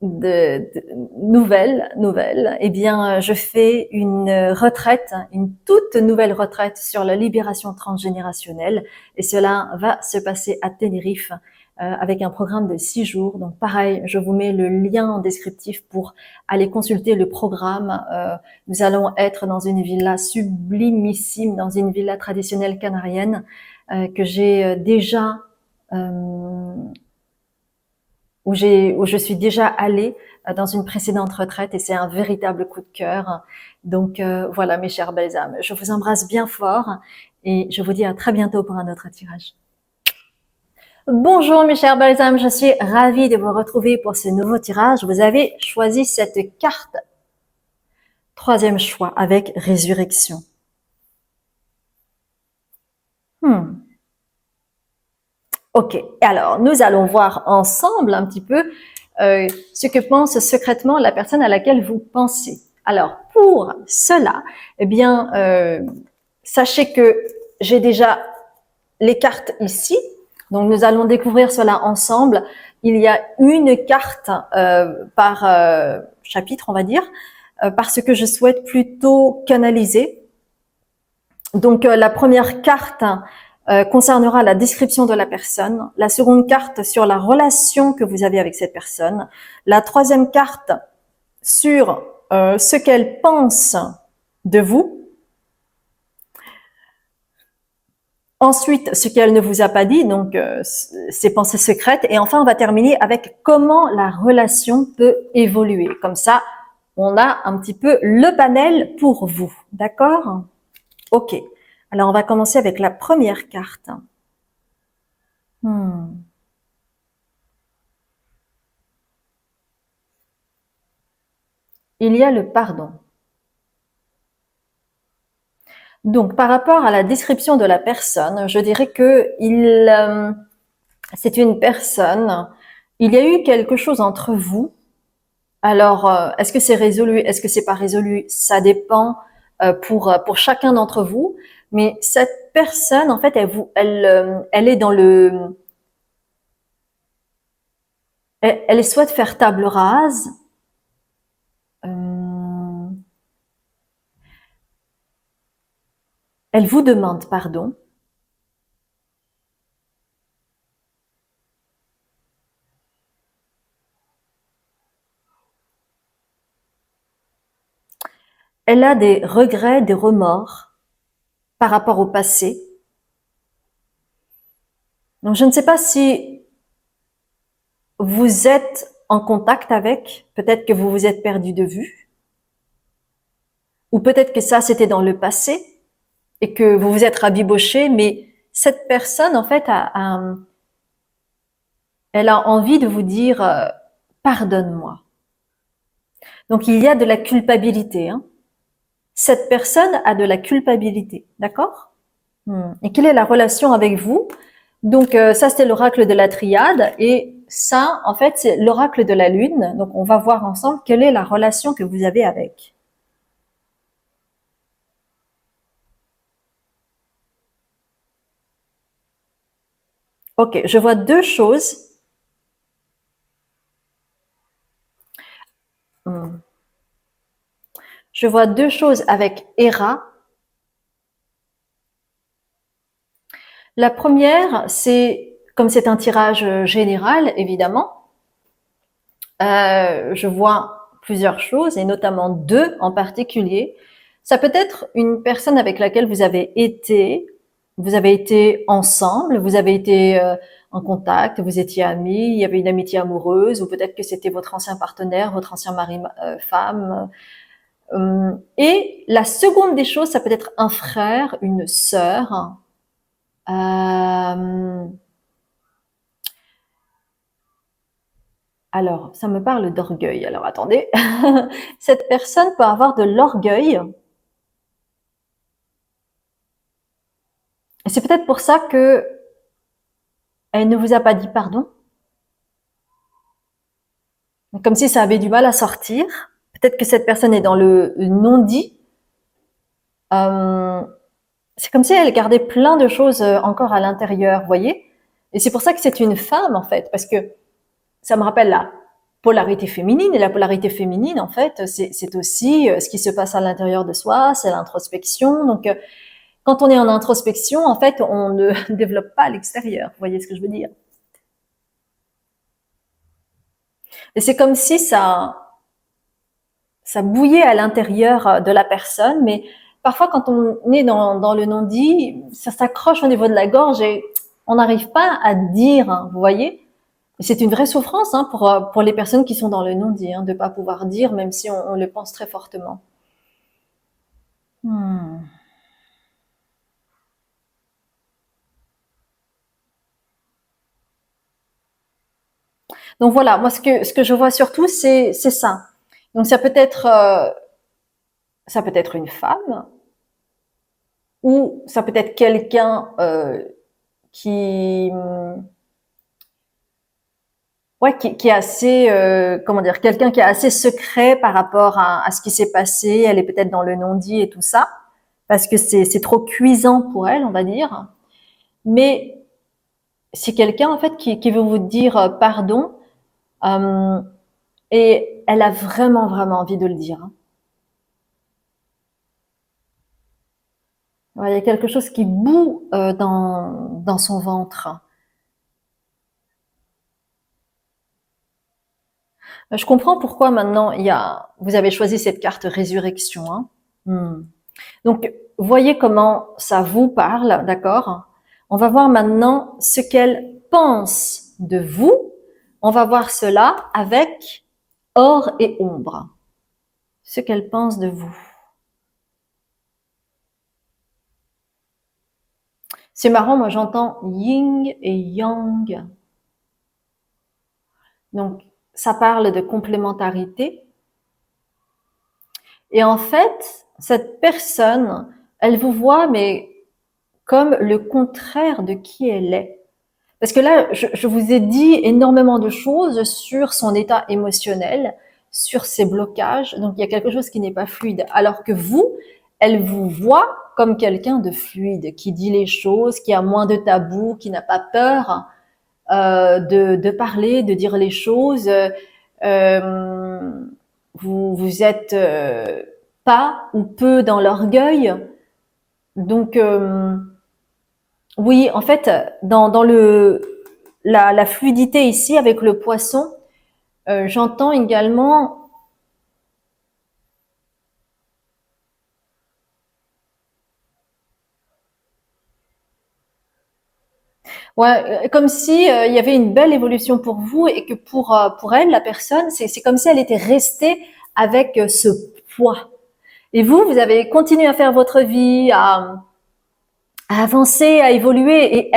de nouvelle, eh bien, je fais une retraite, une toute nouvelle retraite sur la libération transgénérationnelle, et cela va se passer à Tenerife avec un programme de 6 jours. Donc, pareil, je vous mets le lien en descriptif pour aller consulter le programme. Nous allons être dans une villa sublimissime, dans une villa traditionnelle canarienne que j'ai déjà où je suis déjà allée dans une précédente retraite et c'est un véritable coup de cœur. Donc voilà mes chères belles âmes, je vous embrasse bien fort et je vous dis à très bientôt pour un autre tirage. Bonjour mes chères belles âmes, je suis ravie de vous retrouver pour ce nouveau tirage. Vous avez choisi cette carte. Troisième choix avec résurrection. Ok, alors nous allons voir ensemble un petit peu ce que pense secrètement la personne à laquelle vous pensez. Alors pour cela, eh bien, sachez que j'ai déjà les cartes ici, donc nous allons découvrir cela ensemble. Il y a une carte par chapitre, on va dire, parce que je souhaite plutôt canaliser. Donc la première carte concernera la description de la personne, la seconde carte sur la relation que vous avez avec cette personne, la troisième carte sur ce qu'elle pense de vous, ensuite ce qu'elle ne vous a pas dit, donc ses pensées secrètes, et enfin on va terminer avec comment la relation peut évoluer. Comme ça, on a un petit peu le panel pour vous, d'accord? Ok, alors on va commencer avec la première carte. Hmm. Il y a le pardon. Donc, par rapport à la description de la personne, je dirais que c'est une personne, il y a eu quelque chose entre vous. Alors, est-ce que c'est résolu? Est-ce que c'est pas résolu? Ça dépend pour chacun d'entre vous. Mais cette personne, en fait, elle est dans elle souhaite faire table rase. Euh, Elle vous demande pardon. Elle a des regrets, des remords par rapport au passé. Donc, je ne sais pas si vous êtes en contact avec, peut-être que vous vous êtes perdu de vue, ou peut-être que ça, c'était dans le passé et que vous vous êtes rabiboché, mais cette personne, en fait, elle a envie de vous dire pardonne-moi. Donc, il y a de la culpabilité. Hein. Cette personne a de la culpabilité, d'accord? Et quelle est la relation avec vous? Donc ça, c'était l'oracle de la triade et ça, en fait, c'est l'oracle de la lune. Donc on va voir ensemble quelle est la relation que vous avez avec. Ok, je vois deux choses. Hmm. Je vois deux choses avec Hera. La première, c'est, comme c'est un tirage général, évidemment, je vois plusieurs choses et notamment deux en particulier. Ça peut être une personne avec laquelle vous avez été ensemble, vous avez été en contact, vous étiez amis, il y avait une amitié amoureuse, ou peut-être que c'était votre ancien partenaire, votre ancien mari, femme. Et la seconde des choses, ça peut être un frère, une sœur. Euh, alors, ça me parle d'orgueil. Alors, attendez. Cette personne peut avoir de l'orgueil. Et c'est peut-être pour ça que elle ne vous a pas dit pardon. Comme si ça avait du mal à sortir. Peut-être que cette personne est dans le non-dit. Euh, c'est comme si elle gardait plein de choses encore à l'intérieur, vous voyez. Et c'est pour ça que c'est une femme, en fait, parce que ça me rappelle la polarité féminine. Et la polarité féminine, en fait, c'est aussi ce qui se passe à l'intérieur de soi, c'est l'introspection. Donc, quand on est en introspection, en fait, on ne développe pas à l'extérieur. Vous voyez ce que je veux dire? Et c'est comme si ça bouillait à l'intérieur de la personne, mais parfois quand on est dans le non-dit, ça s'accroche au niveau de la gorge et on n'arrive pas à dire, hein, vous voyez. Et c'est une vraie souffrance hein, pour les personnes qui sont dans le non-dit, hein, de ne pas pouvoir dire, même si on le pense très fortement. Hmm. Donc voilà, moi ce que je vois surtout, c'est ça. Donc ça peut être une femme ou ça peut être quelqu'un qui ouais, qui est assez, comment dire, quelqu'un qui est assez secret par rapport à ce qui s'est passé. Elle est peut-être dans le non-dit et tout ça, parce que c'est trop cuisant pour elle, on va dire. Mais c'est quelqu'un en fait qui veut vous dire pardon euh, et elle a vraiment vraiment envie de le dire. Hein. Ouais, il y a quelque chose qui bout dans son ventre. Je comprends pourquoi maintenant vous avez choisi cette carte résurrection. Hein. Hmm. Donc, voyez comment ça vous parle, d'accord? On va voir maintenant ce qu'elle pense de vous. On va voir cela avec or et ombre. Ce qu'elle pense de vous. C'est marrant, moi j'entends yin et yang. Donc, ça parle de complémentarité. Et en fait, cette personne, elle vous voit, mais comme le contraire de qui elle est. Parce que là, je vous ai dit énormément de choses sur son état émotionnel, sur ses blocages. Donc, il y a quelque chose qui n'est pas fluide. Alors que vous, elle vous voit comme quelqu'un de fluide, qui dit les choses, qui a moins de tabous, qui n'a pas peur de parler, de dire les choses. Vous êtes pas ou peu dans l'orgueil. Donc, oui, en fait, dans la fluidité ici avec le poisson, j'entends également. Ouais, comme si il y avait une belle évolution pour vous et que pour elle, la personne, c'est comme si elle était restée avec ce poids. Et vous avez continué à faire votre vie, à avancer, à évoluer. Et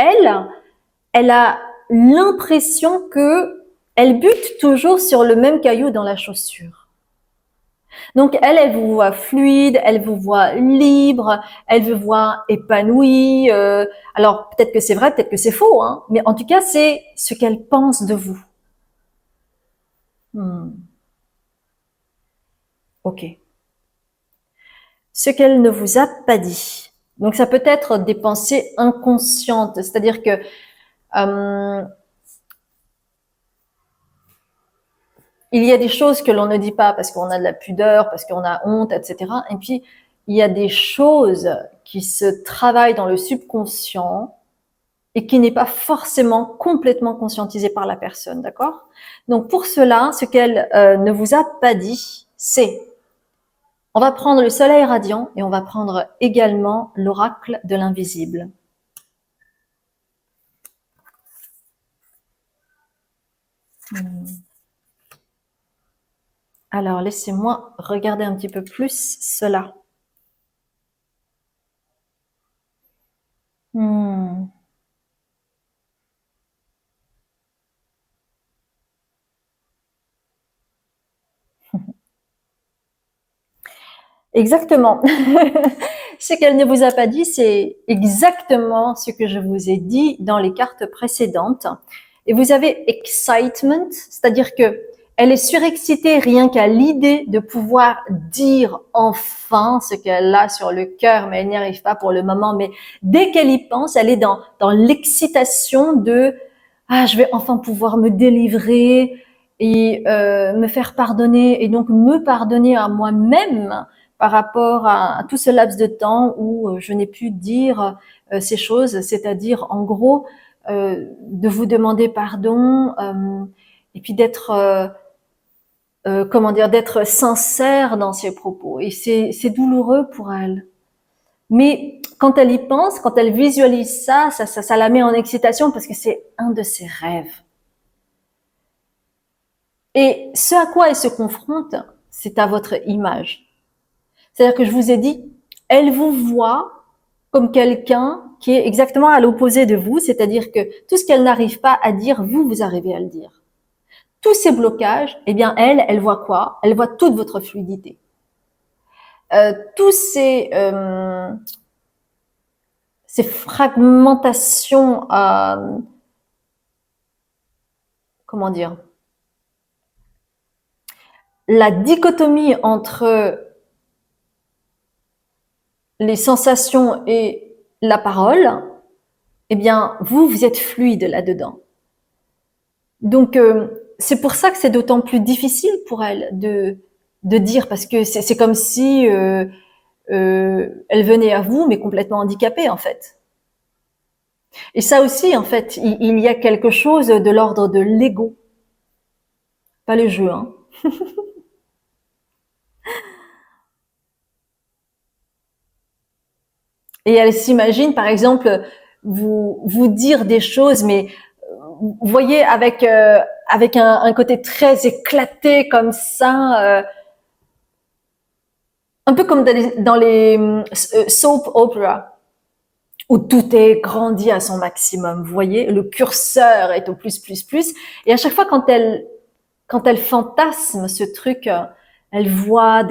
elle a l'impression que elle bute toujours sur le même caillou dans la chaussure. Donc elle vous voit fluide, elle vous voit libre, elle vous voit épanoui. Alors peut-être que c'est vrai, peut-être que c'est faux, hein, mais en tout cas c'est ce qu'elle pense de vous. Ok. Ce qu'elle ne vous a pas dit. Donc ça peut être des pensées inconscientes, c'est-à-dire que euh, il y a des choses que l'on ne dit pas parce qu'on a de la pudeur, parce qu'on a honte, etc. Et puis, il y a des choses qui se travaillent dans le subconscient et qui n'est pas forcément complètement conscientisé par la personne, d'accord? Donc, pour cela, ce qu'elle ne vous a pas dit, c'est, on va prendre le soleil radiant et on va prendre également l'oracle de l'invisible. Alors, laissez-moi regarder un petit peu plus cela. Exactement. Ce qu'elle ne vous a pas dit, c'est exactement ce que je vous ai dit dans les cartes précédentes. Et vous avez excitement, c'est-à-dire que elle est surexcitée rien qu'à l'idée de pouvoir dire enfin ce qu'elle a sur le cœur, mais elle n'y arrive pas pour le moment. Mais dès qu'elle y pense, elle est dans l'excitation de ah, je vais enfin pouvoir me délivrer et me faire pardonner et donc me pardonner à moi-même par rapport à tout ce laps de temps où je n'ai pu dire ces choses, c'est-à-dire en gros de vous demander pardon et puis d'être comment dire, d'être sincère dans ses propos. Et c'est douloureux pour elle. Mais quand elle y pense, quand elle visualise ça la met en excitation parce que c'est un de ses rêves. Et ce à quoi elle se confronte, c'est à votre image. C'est-à-dire que je vous ai dit, elle vous voit comme quelqu'un qui est exactement à l'opposé de vous, c'est-à-dire que tout ce qu'elle n'arrive pas à dire, vous arrivez à le dire. Tous ces blocages, eh bien elle voit quoi? Elle voit toute votre fluidité. Tous ces fragmentations, comment dire? La dichotomie entre les sensations et la parole, eh bien, vous êtes fluide là-dedans. Donc, c'est pour ça que c'est d'autant plus difficile pour elle de dire, parce que c'est comme si elle venait à vous, mais complètement handicapée, en fait. Et ça aussi, en fait, il y a quelque chose de l'ordre de l'ego. Pas le jeu, hein. Et elle s'imagine, par exemple, vous dire des choses, mais vous voyez avec un côté très éclaté comme ça, un peu comme dans les soap opera où tout est grandi à son maximum. Vous voyez, le curseur est au plus plus plus, et à chaque fois quand elle fantasme ce truc, elle voit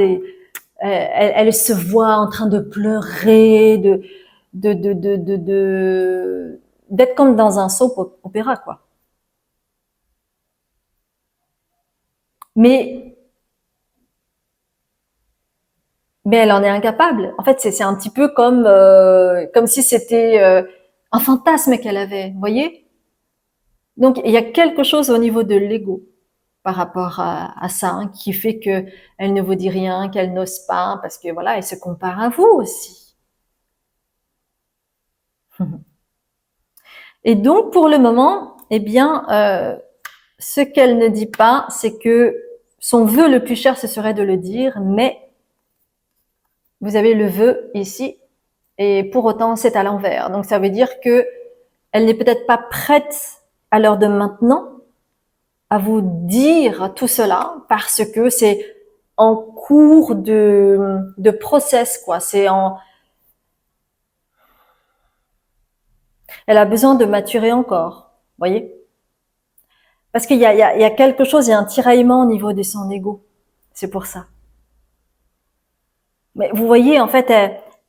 elle se voit en train de pleurer, d'être comme dans un soap opéra, quoi. Mais, mais elle en est incapable. En fait, c'est un petit peu comme si c'était un fantasme qu'elle avait, vous voyez? Donc, il y a quelque chose au niveau de l'ego par rapport à ça, hein, qui fait que elle ne vous dit rien, qu'elle n'ose pas, parce que voilà, elle se compare à vous aussi. Et donc, pour le moment, eh bien, ce qu'elle ne dit pas, c'est que son vœu le plus cher, ce serait de le dire, mais vous avez le vœu ici, et pour autant, c'est à l'envers. Donc, ça veut dire que elle n'est peut-être pas prête à l'heure de maintenant à vous dire tout cela, parce que c'est en cours de process, quoi. Elle a besoin de maturer encore, voyez? Parce qu'il y a quelque chose, il y a un tiraillement au niveau de son ego. C'est pour ça. Mais vous voyez, en fait,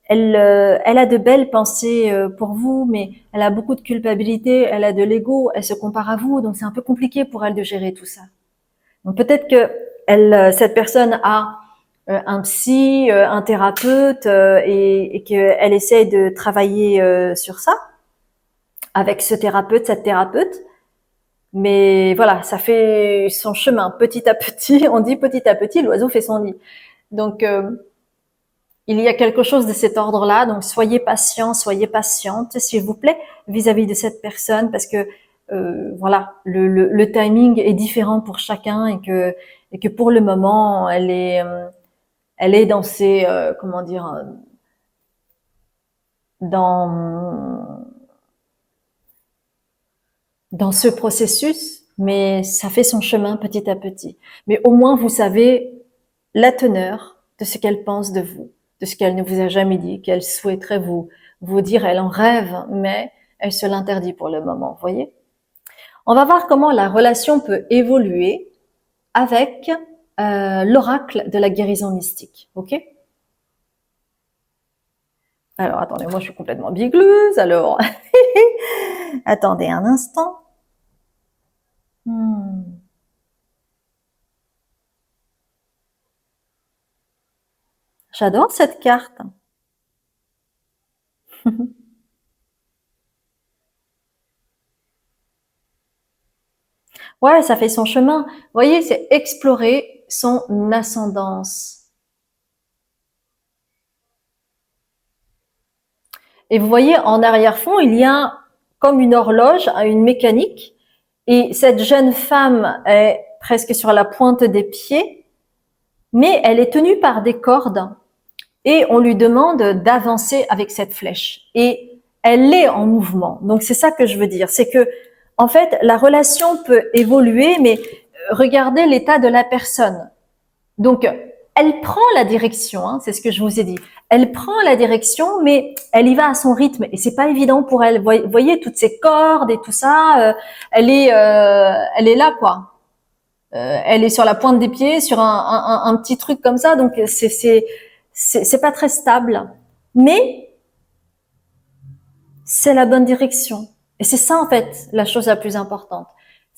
elle a de belles pensées pour vous, mais elle a beaucoup de culpabilité, elle a de l'ego, elle se compare à vous, donc c'est un peu compliqué pour elle de gérer tout ça. Donc peut-être que cette personne a un psy, un thérapeute, et qu'elle essaie de travailler sur ça avec ce thérapeute, cette thérapeute. Mais voilà, ça fait son chemin petit à petit. On dit petit à petit, l'oiseau fait son nid. Donc il y a quelque chose de cet ordre-là. Donc soyez patient, soyez patiente, s'il vous plaît, vis-à-vis de cette personne, parce que voilà, le timing est différent pour chacun, et que pour le moment, elle est dans ses comment dire, dans dans ce processus, mais ça fait son chemin petit à petit. Mais au moins, vous savez la teneur de ce qu'elle pense de vous, de ce qu'elle ne vous a jamais dit, qu'elle souhaiterait vous dire. Elle en rêve, mais elle se l'interdit pour le moment, vous voyez. On va voir comment la relation peut évoluer avec l'oracle de la guérison mystique, ok? Alors, attendez, moi je suis complètement bigleuse, alors attendez un instant. Hmm. J'adore cette carte. Ouais, ça fait son chemin. Vous voyez, c'est explorer son ascendance. Et vous voyez, en arrière-fond, il y a comme une horloge, une mécanique. Et cette jeune femme est presque sur la pointe des pieds, mais elle est tenue par des cordes. Et on lui demande d'avancer avec cette flèche. Et elle est en mouvement. Donc c'est ça que je veux dire. C'est que, en fait, la relation peut évoluer, mais regardez l'état de la personne. Donc, elle prend la direction, hein, c'est ce que je vous ai dit. Elle prend la direction, mais elle y va à son rythme, et c'est pas évident pour elle. Vous voyez toutes ces cordes et tout ça, elle est là, quoi. Elle est sur la pointe des pieds, sur un petit truc comme ça, donc c'est pas très stable. Mais c'est la bonne direction. Et c'est ça, en fait, la chose la plus importante.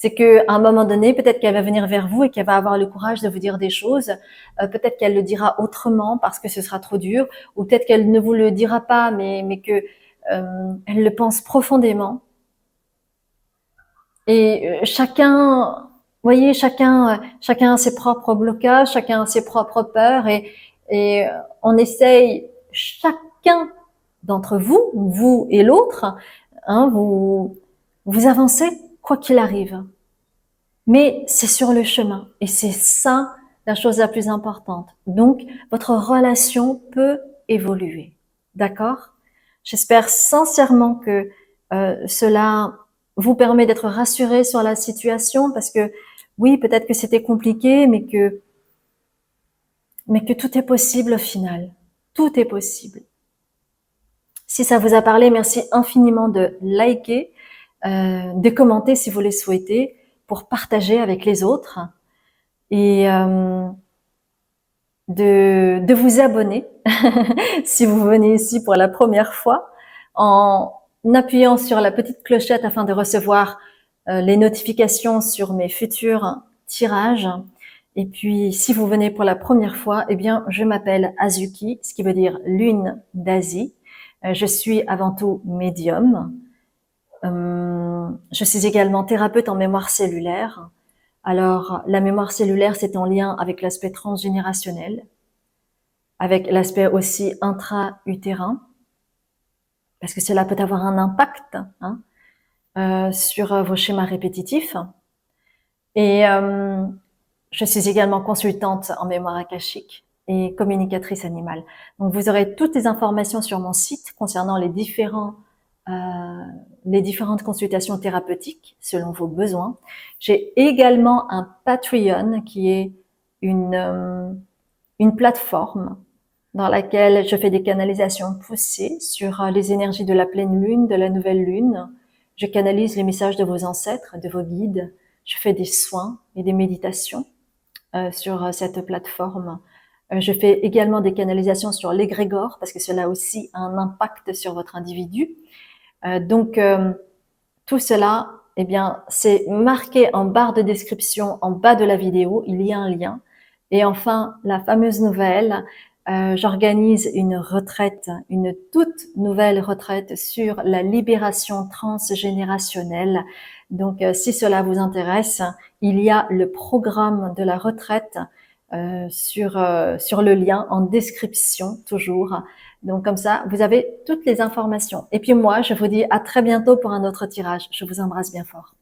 C'est qu'à un moment donné, peut-être qu'elle va venir vers vous et qu'elle va avoir le courage de vous dire des choses. Peut-être qu'elle le dira autrement parce que ce sera trop dur, ou peut-être qu'elle ne vous le dira pas, mais que elle le pense profondément. Et chacun, vous voyez, chacun a ses propres blocages, chacun a ses propres peurs, et on essaye chacun d'entre vous, vous et l'autre, hein, vous avancez quoi qu'il arrive. Mais c'est sur le chemin, et c'est ça la chose la plus importante. Donc, votre relation peut évoluer. D'accord? J'espère sincèrement que cela vous permet d'être rassuré sur la situation, parce que oui, peut-être que c'était compliqué, mais que tout est possible au final. Tout est possible. Si ça vous a parlé, merci infiniment de liker, de commenter si vous le souhaitez, pour partager avec les autres. Et de vous abonner si vous venez ici pour la première fois en appuyant sur la petite clochette afin de recevoir les notifications sur mes futurs tirages. Et puis, si vous venez pour la première fois, eh bien, je m'appelle Azuki, ce qui veut dire lune d'Asie. Je suis avant tout médium. Je suis également thérapeute en mémoire cellulaire. Alors, la mémoire cellulaire, c'est en lien avec l'aspect transgénérationnel, avec l'aspect aussi intra-utérin, parce que cela peut avoir un impact sur vos schémas répétitifs. Et je suis également consultante en mémoire akashique et communicatrice animale. Donc, vous aurez toutes les informations sur mon site concernant les différentes consultations thérapeutiques selon vos besoins. J'ai également un Patreon qui est une plateforme dans laquelle je fais des canalisations poussées sur les énergies de la pleine lune, de la nouvelle lune. Je canalise les messages de vos ancêtres, de vos guides. Je fais des soins et des méditations sur cette plateforme. Je fais également des canalisations sur l'égrégore parce que cela aussi a un impact sur votre individu. Donc, tout cela, eh bien, c'est marqué en barre de description en bas de la vidéo. Il y a un lien. Et enfin, la fameuse nouvelle, j'organise une retraite, une toute nouvelle retraite sur la libération transgénérationnelle. Donc, si cela vous intéresse, il y a le programme de la retraite sur le lien en description toujours. Donc comme ça, vous avez toutes les informations. Et puis moi, je vous dis à très bientôt pour un autre tirage. Je vous embrasse bien fort.